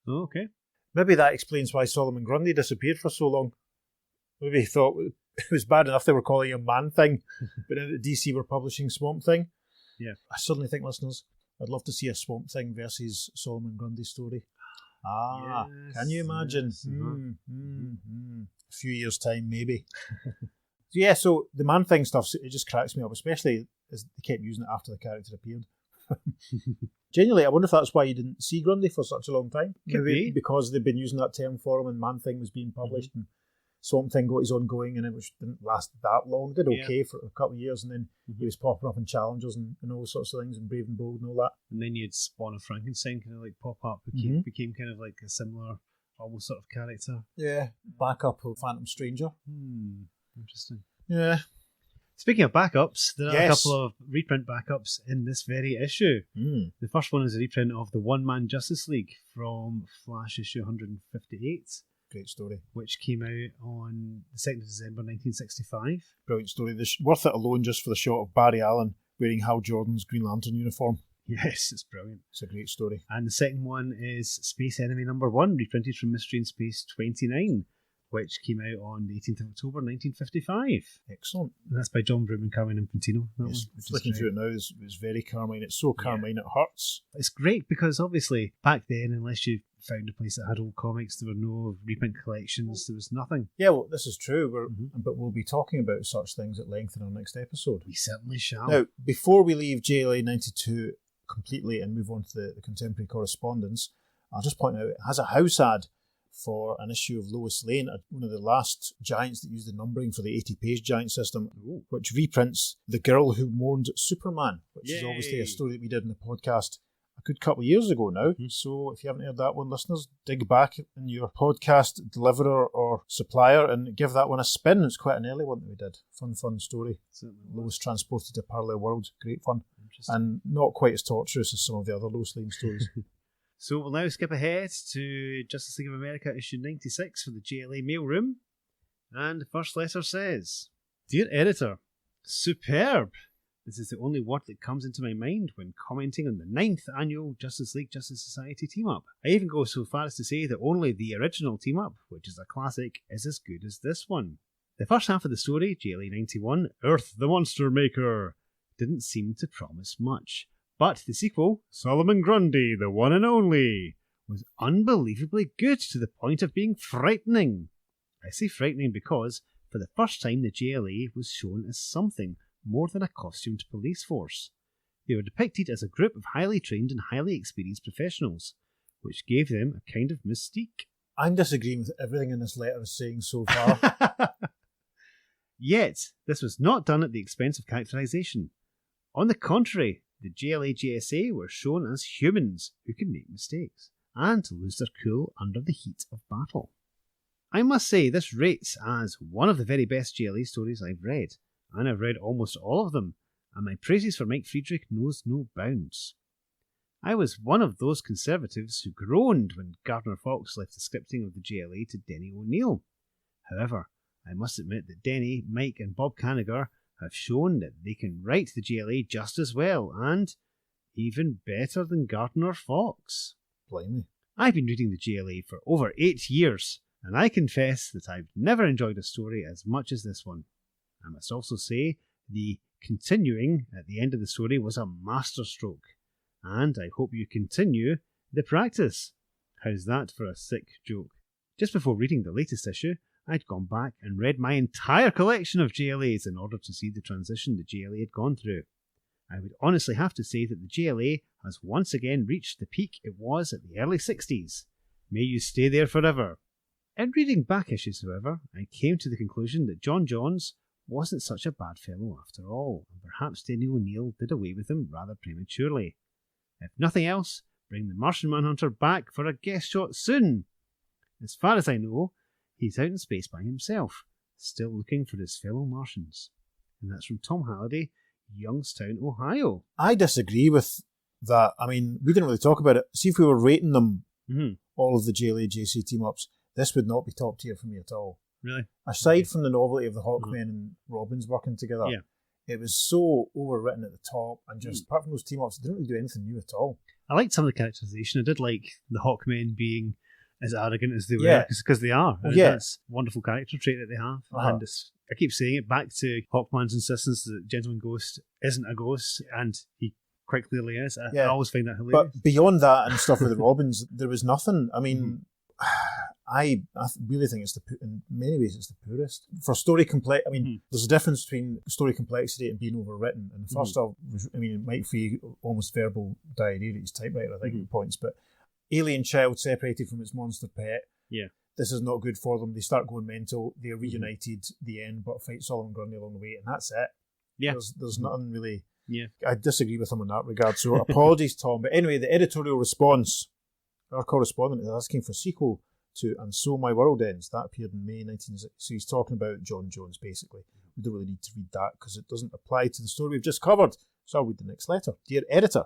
Oh, okay. Maybe that explains why Solomon Grundy disappeared for so long. Maybe he thought it was bad enough they were calling him Man-Thing, but now that DC were publishing Swamp Thing. Yeah. I suddenly think, listeners, I'd love to see a Swamp Thing versus Solomon Grundy story. Yes, can you imagine? Yes. A few years' time, maybe. So the Man-Thing stuff, it just cracks me up, especially as they kept using it after the character appeared. Genuinely, I wonder if that's why you didn't see Grundy for such a long time. Maybe because they've been using that term for him and Man-Thing was being published and Swamp Thing got his ongoing and it didn't last that long. It did okay for a couple of years and then he was popping up in Challengers and all sorts of things and Brave and Bold and all that. And then you had Spawn of Frankenstein kind of like pop up, became kind of like a similar, almost sort of character. Yeah, backup of Phantom Stranger. Interesting. Yeah. Speaking of backups, there are a couple of reprint backups in this very issue. The first one is a reprint of the One Man Justice League from Flash issue 158. Great story. Which came out on the 2nd of December 1965. Brilliant story. Worth it alone just for the shot of Barry Allen wearing Hal Jordan's Green Lantern uniform. Yes, it's brilliant. It's a great story. And the second one is Space Enemy #1, reprinted from Mystery in Space 29, which came out on the 18th of October 1955. Excellent. And that's by John Broome and Carmine Infantino. Yes, flicking through it now, it's very Carmine. It's so Carmine it hurts. It's great because obviously back then, unless you found a place that had old comics. There were no reprint collections. There was nothing. Yeah, well, this is true, but we'll be talking about such things at length in our next episode. We certainly shall. Now, before we leave JLA 92 completely and move on to the contemporary correspondence, I'll just point out it has a house ad for an issue of Lois Lane, one of the last giants that used the numbering for the 80-page giant system, which reprints The Girl Who Mourned Superman, which is obviously a story that we did in the podcast a good couple of years ago now. So if you haven't heard that one, listeners, dig back in your podcast deliverer or supplier and give that one a spin. It's quite an early one that we did. Fun story. Lois transported to a parallel world. Great fun. And not quite as torturous as some of the other Lois Lane stories. So we'll now skip ahead to Justice League of America issue 96 for the JLA mailroom. And the first letter says, Dear Editor, superb! This is the only word that comes into my mind when commenting on the 9th annual Justice League Justice Society team-up. I even go so far as to say that only the original team-up, which is a classic, is as good as this one. The first half of the story, JLA 91, Earth the Monster Maker, didn't seem to promise much. But the sequel, Solomon Grundy, the one and only, was unbelievably good to the point of being frightening. I say frightening because, for the first time, the JLA was shown as something more than a costumed police force. They were depicted as a group of highly trained and highly experienced professionals, which gave them a kind of mystique. I'm disagreeing with everything in this letter is saying so far. Yet, this was not done at the expense of characterization. On the contrary, the JLA JSA were shown as humans who can make mistakes and lose their cool under the heat of battle. I must say this rates as one of the very best JLA stories I've read, and I've read almost all of them, and my praises for Mike Friedrich knows no bounds. I was one of those conservatives who groaned when Gardner Fox left the scripting of the JLA to Denny O'Neil. However, I must admit that Denny, Mike and Bob Kanigher have shown that they can write the JLA just as well, and even better than Gardner Fox. Blimey. I've been reading the JLA for over 8 years, and I confess that I've never enjoyed a story as much as this one. I must also say, the continuing at the end of the story was a masterstroke, and I hope you continue the practice. How's that for a sick joke? Just before reading the latest issue, I'd gone back and read my entire collection of JLAs in order to see the transition the JLA had gone through. I would honestly have to say that the JLA has once again reached the peak it was at the early 60s. May you stay there forever. In reading back issues, however, I came to the conclusion that John Johns wasn't such a bad fellow after all, and perhaps Denny O'Neil did away with him rather prematurely. If nothing else, bring the Martian Manhunter back for a guest shot soon. As far as I know, he's out in space by himself, still looking for his fellow Martians. And that's from Tom Halliday, Youngstown, Ohio. I disagree with that. I mean, we didn't really talk about it. See, if we were rating them, all of the JLA JC team-ups, this would not be top tier for me at all. Really? Aside from the novelty of the Hawkmen and Robins working together, it was so overwritten at the top, and just apart from those team-ups, they didn't really do anything new at all. I liked some of the characterization. I did like the Hawkmen being as arrogant as they were, because they are. Well, that's a wonderful character trait that they have. And I keep saying it back to Hawkman's insistence that Gentleman Ghost isn't a ghost, and he quite clearly is. I always find that hilarious. But beyond that and stuff with the Robins, there was nothing. I mean, I really think in many ways it's the poorest. For story I mean, there's a difference between story complexity and being overwritten. And the first off, it might be almost verbal diarrhea at his typewriter, I think, at points, but alien child separated from its monster pet. Yeah. This is not good for them. They start going mental. They're reunited, the end, but fight Solomon Grundy along the way, and that's it. Yeah. There's nothing really... Yeah. I disagree with him in that regard, so apologies, Tom. But anyway, the editorial response, our correspondent is asking for a sequel to And So My World Ends. That appeared in May 1960. So he's talking about John Jones, basically. We don't really need to read that because it doesn't apply to the story we've just covered. So I'll read the next letter. Dear Editor,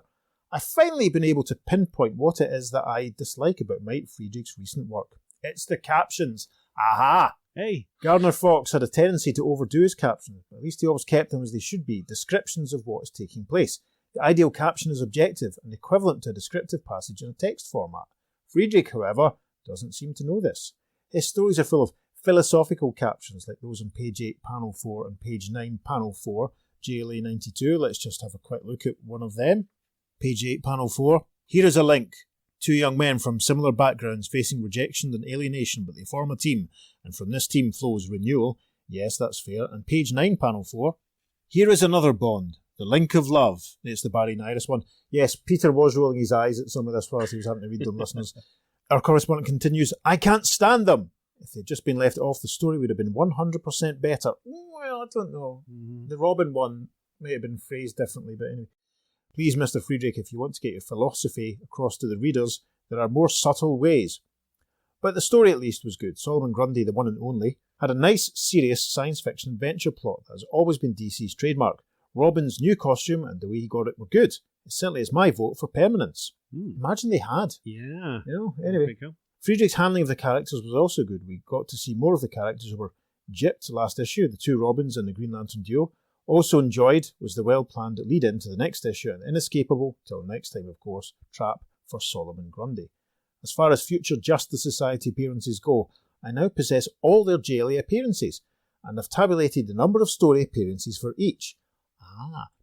I've finally been able to pinpoint what it is that I dislike about Mike Friedrich's recent work. It's the captions. Aha! Hey! Gardner Fox had a tendency to overdo his captions, but at least he always kept them as they should be, descriptions of what is taking place. The ideal caption is objective and equivalent to a descriptive passage in a text format. Friedrich, however, doesn't seem to know this. His stories are full of philosophical captions like those on page 8, panel 4 and page 9, panel 4, JLA 92. Let's just have a quick look at one of them. Page 8, panel 4. Here is a link Two young men from similar backgrounds facing rejection and alienation, but they form a team, and from this team flows renewal. Yes, that's fair. And page 9, panel 4. Here is another bond, the link of love. It's the Barry and Iris one. Yes, Peter was rolling his eyes at some of this whilst he was having to read them, listeners. Our correspondent continues, I can't stand them. If they'd just been left off, the story would have been 100% better. Well, I don't know. The Robin one may have been phrased differently, but anyway. Please, Mr. Friedrich, if you want to get your philosophy across to the readers, there are more subtle ways. But the story at least was good. Solomon Grundy, the one and only, had a nice, serious science fiction adventure plot that has always been DC's trademark. Robin's new costume and the way he got it were good. It certainly is my vote for permanence. Imagine they had. Yeah. Anyway. Friedrich's handling of the characters was also good. We got to see more of the characters who were gypped last issue, the two Robins and the Green Lantern duo. Also enjoyed was the well-planned lead-in to the next issue, an inescapable, till next time of course, trap for Solomon Grundy. As far as future Justice Society appearances go, I now possess all their JLA appearances, and have tabulated the number of story appearances for each.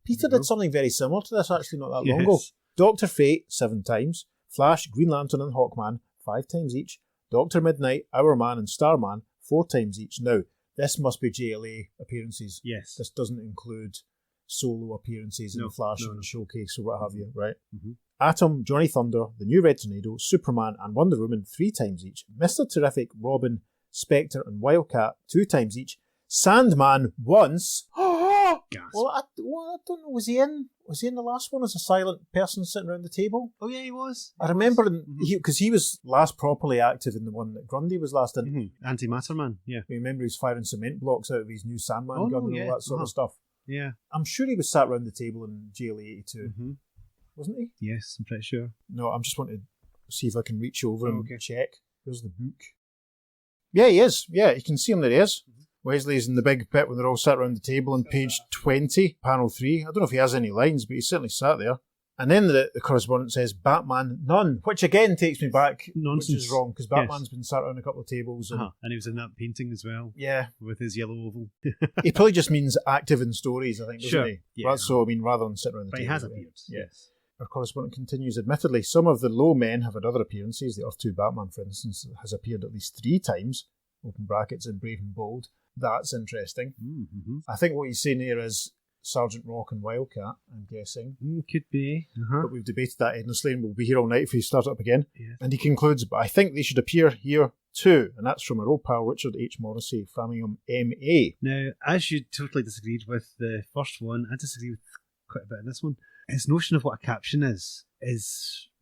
Peter did something very similar to this actually not that long ago. Dr. Fate, 7 times. Flash, Green Lantern and Hawkman, 5 times each. Dr. Midnight, Hourman and Starman, 4 times each. Now, this must be JLA appearances. Yes. This doesn't include solo appearances in the Flash and Showcase or what have you, right? Atom, Johnny Thunder, the New Red Tornado, Superman and Wonder Woman 3 times each. Mr. Terrific, Robin, Spectre and Wildcat 2 times each. Sandman once. Well, I don't know. Was he in the last one as a silent person sitting around the table? Oh yeah, he was. I remember because he was last properly active in the one that Grundy was last in. Antimatter Man. Yeah. I remember he was firing cement blocks out of his new Sandman gun and all that sort of stuff. Yeah. I'm sure he was sat around the table in JLA 82, wasn't he? Yes, I'm pretty sure. No, I'm just wanting to see if I can reach over and check. Here's the book. Yeah, he is. Yeah, you can see him there. He is. Wesley's in the big pit when they're all sat around the table on page 20, panel 3. I don't know if he has any lines, but he certainly sat there. And then the correspondent says, Batman, none, which again takes me back, Nonsense. Which is wrong, because Batman's been sat around a couple of tables. And he was in that painting as well. Yeah. With his yellow oval. He probably just means active in stories, I think, doesn't he? Yeah. So, I mean, rather than sitting around the but table. But he has appeared. Yes. Our correspondent continues, admittedly, some of the low men have had other appearances. The Earth 2 Batman, for instance, has appeared at least 3 times, open brackets, in Brave and Bold. That's interesting. I think what he's saying here is Sergeant Rock and Wildcat, I'm guessing. Could be. But we've debated that endlessly and we'll be here all night if we start up again. Yes. And he concludes, but I think they should appear here too. And that's from our old pal Richard H. Morrissey, Framingham MA. Now, as you totally disagreed with the first one, I disagree with quite a bit in this one. His notion of what a caption is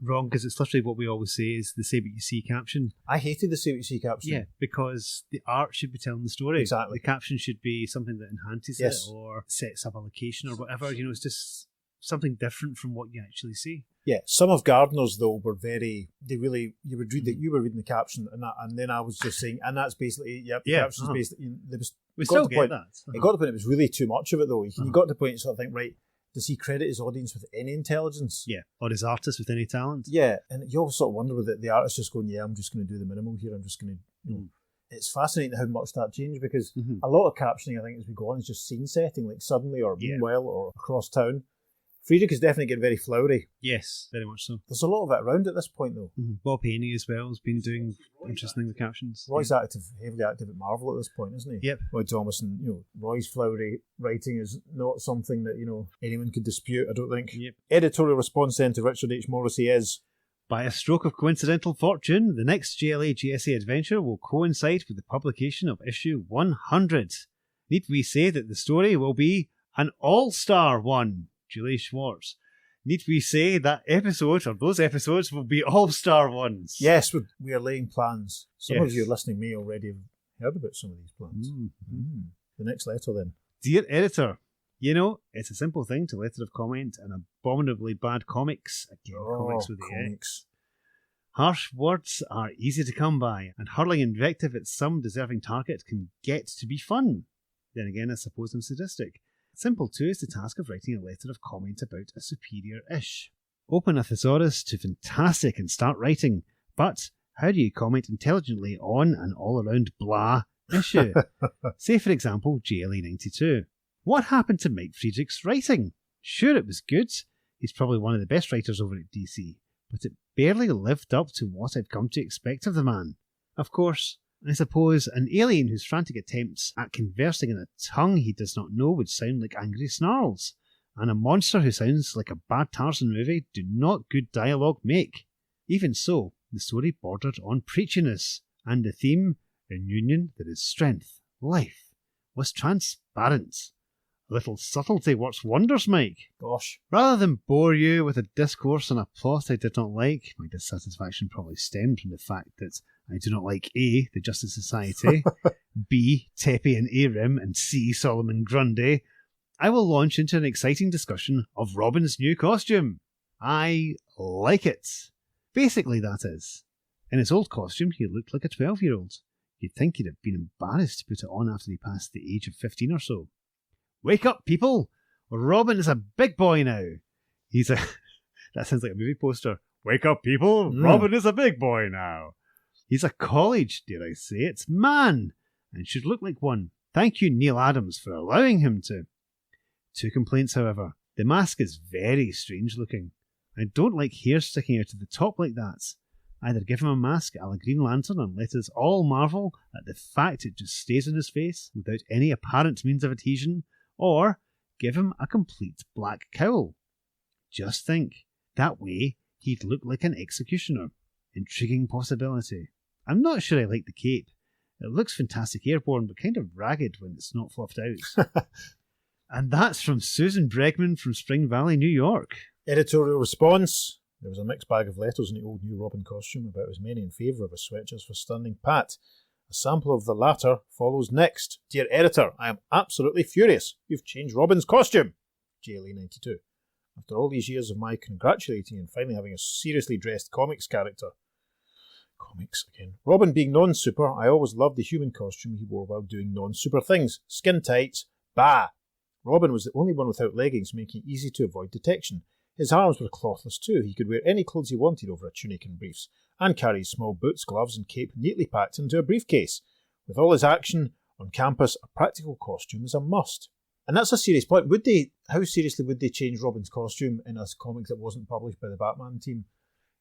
wrong, because it's literally what we always say is the say what you see caption. I hated the say what you see caption. Yeah, because the art should be telling the story. Exactly. The caption should be something that enhances it or sets up a location or whatever. You know, it's just something different from what you actually see. Yeah, some of Gardner's though were you would read that you were reading the caption and then I was just saying, and that's basically the caption's basically we still get that. It got to the point it was really too much of it though. You got to the point you sort of think, right, does he credit his audience with any intelligence? Yeah, or his artist with any talent? Yeah, and you always sort of wonder whether the artist just going, I'm just going to do the minimal here, I'm just going to, It's fascinating how much that changed because a lot of captioning, I think, as we go on, is just scene setting, like suddenly or meanwhile or across town. Friedrich is definitely getting very flowery. Yes, very much so. There's a lot of it around at this point, though. Bob Haney as well has been doing interesting with captions. Roy's heavily active at Marvel at this point, isn't he? Yep. Roy Thomas and, Roy's flowery writing is not something that, anyone could dispute, I don't think. Yep. Editorial response then to Richard H. Morrissey is, by a stroke of coincidental fortune, the next JLA GSA adventure will coincide with the publication of issue 100. Need we say that the story will be an all-star one? Julie Schwartz. Need we say that those episodes will be all-star ones? Yes, we are laying plans. Some of you listening may already have heard about some of these plans. The next letter then. Dear editor, it's a simple thing to letter of comment and abominably bad comics. Again, comics with the comics. Harsh words are easy to come by, and hurling invective at some deserving target can get to be fun. Then again, I suppose I'm sadistic. Simple too is the task of writing a letter of comment about a superior-ish. Open a thesaurus to fantastic and start writing, but how do you comment intelligently on an all-around blah issue? Say, for example, JLA 92. What happened to Mike Friedrich's writing? Sure, it was good. He's probably one of the best writers over at DC, but it barely lived up to what I've come to expect of the man. Of course, I suppose an alien whose frantic attempts at conversing in a tongue he does not know would sound like angry snarls, and a monster who sounds like a bad Tarzan movie do not good dialogue make. Even so, the story bordered on preachiness, and the theme, in union there is strength, life, was transparent. A little subtlety works wonders, Mike. Gosh. Rather than bore you with a discourse on a plot I did not like, my dissatisfaction probably stemmed from the fact that I do not like A, the Justice Society, B, Teppy and Arim, and C, Solomon Grundy, I will launch into an exciting discussion of Robin's new costume. I like it. Basically, that is. In his old costume, he looked like a 12-year-old. You'd think he'd have been embarrassed to put it on after he passed the age of 15 or so. Wake up, people! Robin is a big boy now. He's a... That sounds like a movie poster. Wake up, people! Robin is a big boy now. He's a college, dare I say it, man, and should look like one. Thank you, Neil Adams, for allowing him to. 2 complaints, however. The mask is very strange looking. I don't like hair sticking out of the top like that. Either give him a mask a la Green Lantern and let us all marvel at the fact it just stays on his face without any apparent means of adhesion, or give him a complete black cowl. Just think, that way he'd look like an executioner. Intriguing possibility. I'm not sure I like the cape. It looks fantastic airborne, but kind of ragged when it's not fluffed out. And that's from Susan Bregman from Spring Valley, New York. Editorial response. There was a mixed bag of letters in the old new Robin costume, about as many in favour of his switch as for Standing Pat. A sample of the latter follows next. Dear editor, I am absolutely furious. You've changed Robin's costume. JLA92. After all these years of my congratulating and finally having a seriously dressed comics character. Comics again. Robin being non-super, I always loved the human costume he wore while doing non-super things. Skin tights. Bah! Robin was the only one without leggings, making it easy to avoid detection. His arms were clothless too. He could wear any clothes he wanted over a tunic and briefs, and carry small boots, gloves and cape neatly packed into a briefcase. With all his action on campus, a practical costume is a must. And that's a serious point. How seriously would they change Robin's costume in a comic that wasn't published by the Batman team?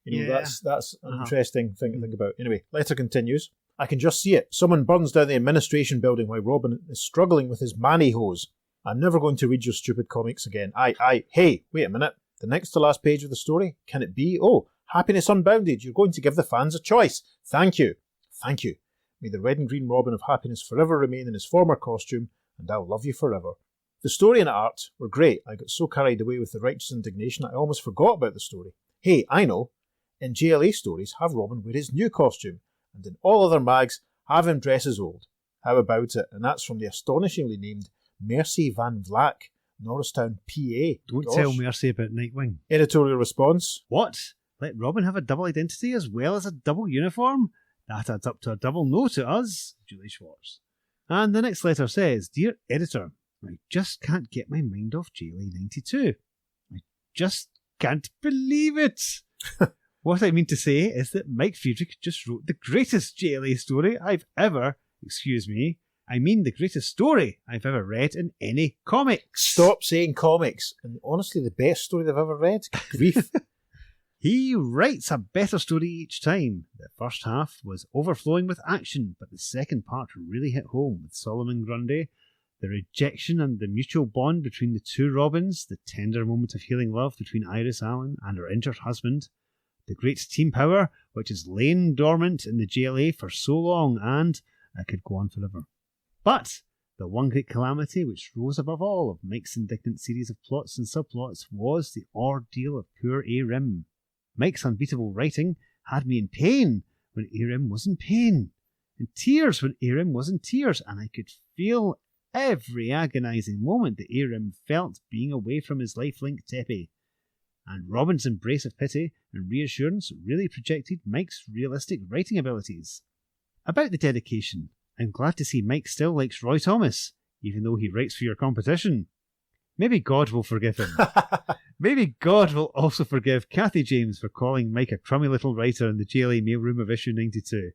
You know, that's an interesting thing to think about. Anyway, letter continues. I can just see it. Someone burns down the administration building while Robin is struggling with his manny-hose. I'm never going to read your stupid comics again. Hey, wait a minute. The next to last page of the story? Can it be? Oh, Happiness Unbounded. You're going to give the fans a choice. Thank you. Thank you. May the red and green Robin of Happiness forever remain in his former costume, and I'll love you forever. The story and art were great. I got so carried away with the righteous indignation I almost forgot about the story. Hey, I know. In JLA stories, have Robin wear his new costume, and in all other mags, have him dress as old. How about it? And that's from the astonishingly named Mercy Van Vlack, Norristown, PA. Don't tell Mercy about Nightwing. Editorial response. What? Let Robin have a double identity as well as a double uniform? That adds up to a double no to us, Julie Schwartz. And the next letter says, Dear Editor, I just can't get my mind off JLA92. I just can't believe it. What I mean to say is that Mike Friedrich just wrote the greatest JLA story I've ever, the greatest story I've ever read in any comics. Stop saying comics. And honestly, the best story they've ever read. Grief. He writes a better story each time. The first half was overflowing with action, but the second part really hit home with Solomon Grundy, the rejection and the mutual bond between the two Robins, the tender moment of healing love between Iris Allen and her injured husband, the great team power which has lain dormant in the JLA for so long, and I could go on forever. But the one great calamity which rose above all of Mike's indignant series of plots and subplots was the ordeal of poor Arim. Mike's unbeatable writing had me in pain when Arim was in pain, in tears when Arim was in tears, and I could feel every agonising moment that Arim felt being away from his lifelink Teppy. And Robin's embrace of pity and reassurance really projected Mike's realistic writing abilities. About the dedication, I'm glad to see Mike still likes Roy Thomas, even though he writes for your competition. Maybe God will forgive him. Maybe God will also forgive Kathy James for calling Mike a crummy little writer in the JLA mailroom of issue 92.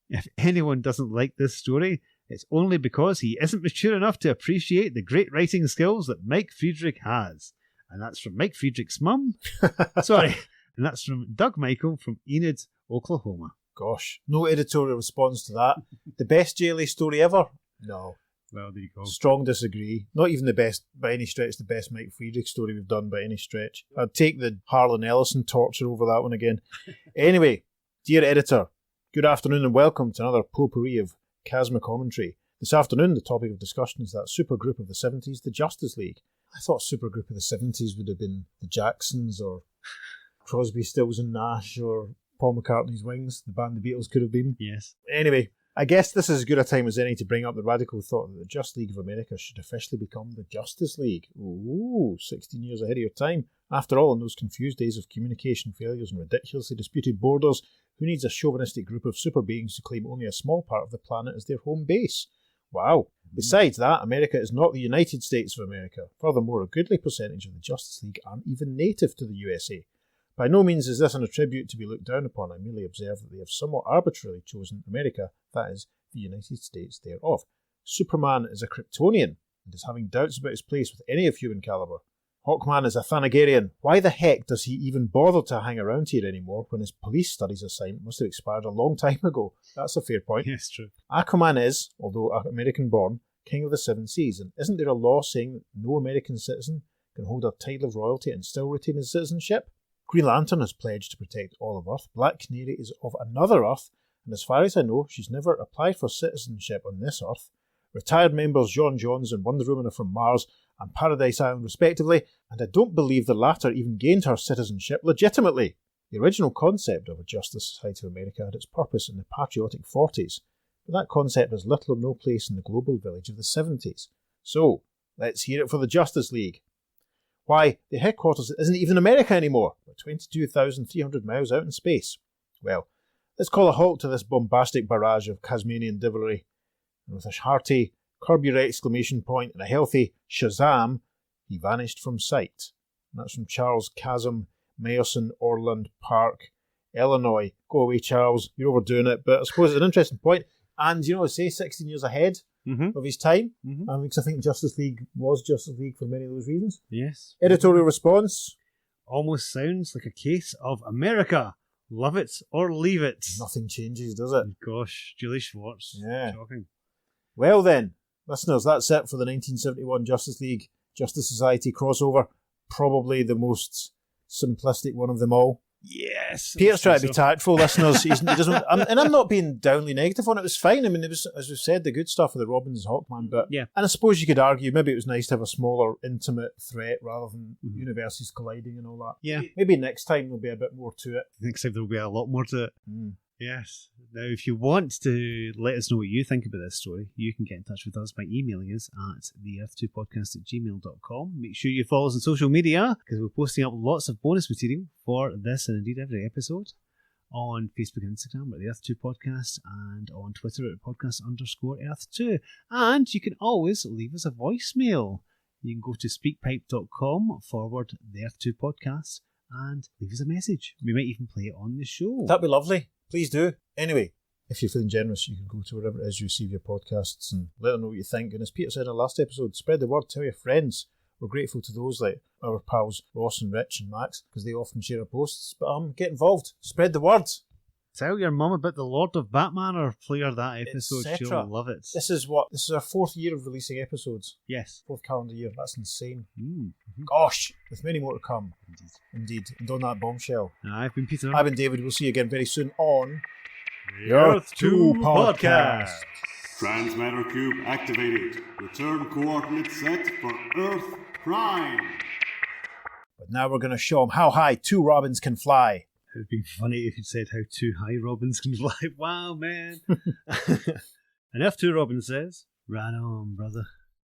If anyone doesn't like this story, it's only because he isn't mature enough to appreciate the great writing skills that Mike Friedrich has. And that's from Mike Friedrich's mum. Sorry, And that's from Doug Michael from Enid, Oklahoma. Gosh, no editorial response to that. The best JLA story ever? No. Well, there you go. Strong disagree. Not even the best, by any stretch, the best Mike Friedrich story we've done by any stretch. I'd take the Harlan Ellison torture over that one again. Anyway, dear editor, good afternoon and welcome to another potpourri of Chasma commentary. This afternoon, the topic of discussion is that supergroup of the 70s, the Justice League. I thought supergroup of the 70s would have been the Jacksons or Crosby, Stills and Nash or Paul McCartney's Wings, the band the Beatles could have been. Yes. Anyway, I guess this is as good a time as any to bring up the radical thought that the Just League of America should officially become the Justice League. Ooh, 16 years ahead of your time. After all, in those confused days of communication failures and ridiculously disputed borders, who needs a chauvinistic group of super beings to claim only a small part of the planet as their home base? Wow. Besides that, America is not the United States of America. Furthermore, a goodly percentage of the Justice League aren't even native to the USA. By no means is this an attribute to be looked down upon. I merely observe that they have somewhat arbitrarily chosen America, that is, the United States thereof. Superman is a Kryptonian, and is having doubts about his place with any of human calibre. Hawkman is a Thanagarian. Why the heck does he even bother to hang around here anymore when his police studies assignment must have expired a long time ago? That's a fair point. Yes, true. Aquaman is, although American-born, king of the seven seas, and isn't there a law saying that no American citizen can hold a title of royalty and still retain his citizenship? Green Lantern has pledged to protect all of Earth. Black Canary is of another Earth, and as far as I know, she's never applied for citizenship on this Earth. Retired members John Johns and Wonder Woman are from Mars and Paradise Island respectively, and I don't believe the latter even gained her citizenship legitimately. The original concept of a Justice Society of America had its purpose in the patriotic 40s, but that concept has little or no place in the global village of the 70s. So, let's hear it for the Justice League. Why, the headquarters isn't even America anymore, but 22,300 miles out in space. Well, let's call a halt to this bombastic barrage of Tasmanian divilry. And with a hearty, curb your exclamation point and a healthy Shazam, he vanished from sight. And that's from Charles Chasm, Meyerson, Orland Park, Illinois. Go away, Charles, you're overdoing it, but I suppose it's an interesting point. And, you know, say 16 years ahead of his time, because I think Justice League was Justice League for many of those reasons. Yes. Editorial response? Almost sounds like a case of America. Love it or leave it. Nothing changes, does it? Gosh, Julie Schwartz. Yeah. Shocking. Well then, listeners, that's it for the 1971 Justice League Justice Society crossover. Probably the most simplistic one of them all. Yes. Peter's trying to be tactful, listeners. He doesn't, and I'm not being downly negative on it. It was fine. I mean, it was, as we've said, the good stuff of the Robbins Hawkman bit. Yeah. And I suppose you could argue maybe it was nice to have a smaller, intimate threat rather than universes colliding and all that. Yeah. Maybe next time there'll be a bit more to it. Next time there'll be a lot more to it. Mm. Yes. Now, if you want to let us know what you think about this story, you can get in touch with us by emailing us at theearth2podcast@gmail.com. Make sure you follow us on social media, because we're posting up lots of bonus material for this and indeed every episode on Facebook and Instagram at the Earth2 Podcast and on Twitter at podcast_Earth2. And you can always leave us a voicemail. You can go to speakpipe.com/the Earth2 Podcast and leave us a message. We might even play it on the show. That'd be lovely. Please do. Anyway, if you're feeling generous, you can go to wherever it is you receive your podcasts and let them know what you think. And as Peter said in our last episode, spread the word, tell your friends. We're grateful to those like our pals Ross and Rich and Max, because they often share our posts. But get involved. Spread the word. Tell your mum about the Lord of Batman or play her that episode. She'll love it. This is our fourth year of releasing episodes. Yes. Fourth calendar year. That's insane. Mm-hmm. Gosh, with many more to come. Indeed. And on that bombshell. I've been Peter. I've been David. We'll see you again very soon on the Earth2 Podcast. Transmatter cube activated. Return coordinates set for Earth Prime. But now we're going to show them how high two robins can fly. It would be funny if you'd said how two high robins can fly. Wow, man. And F2 Robin says, "Right on, brother."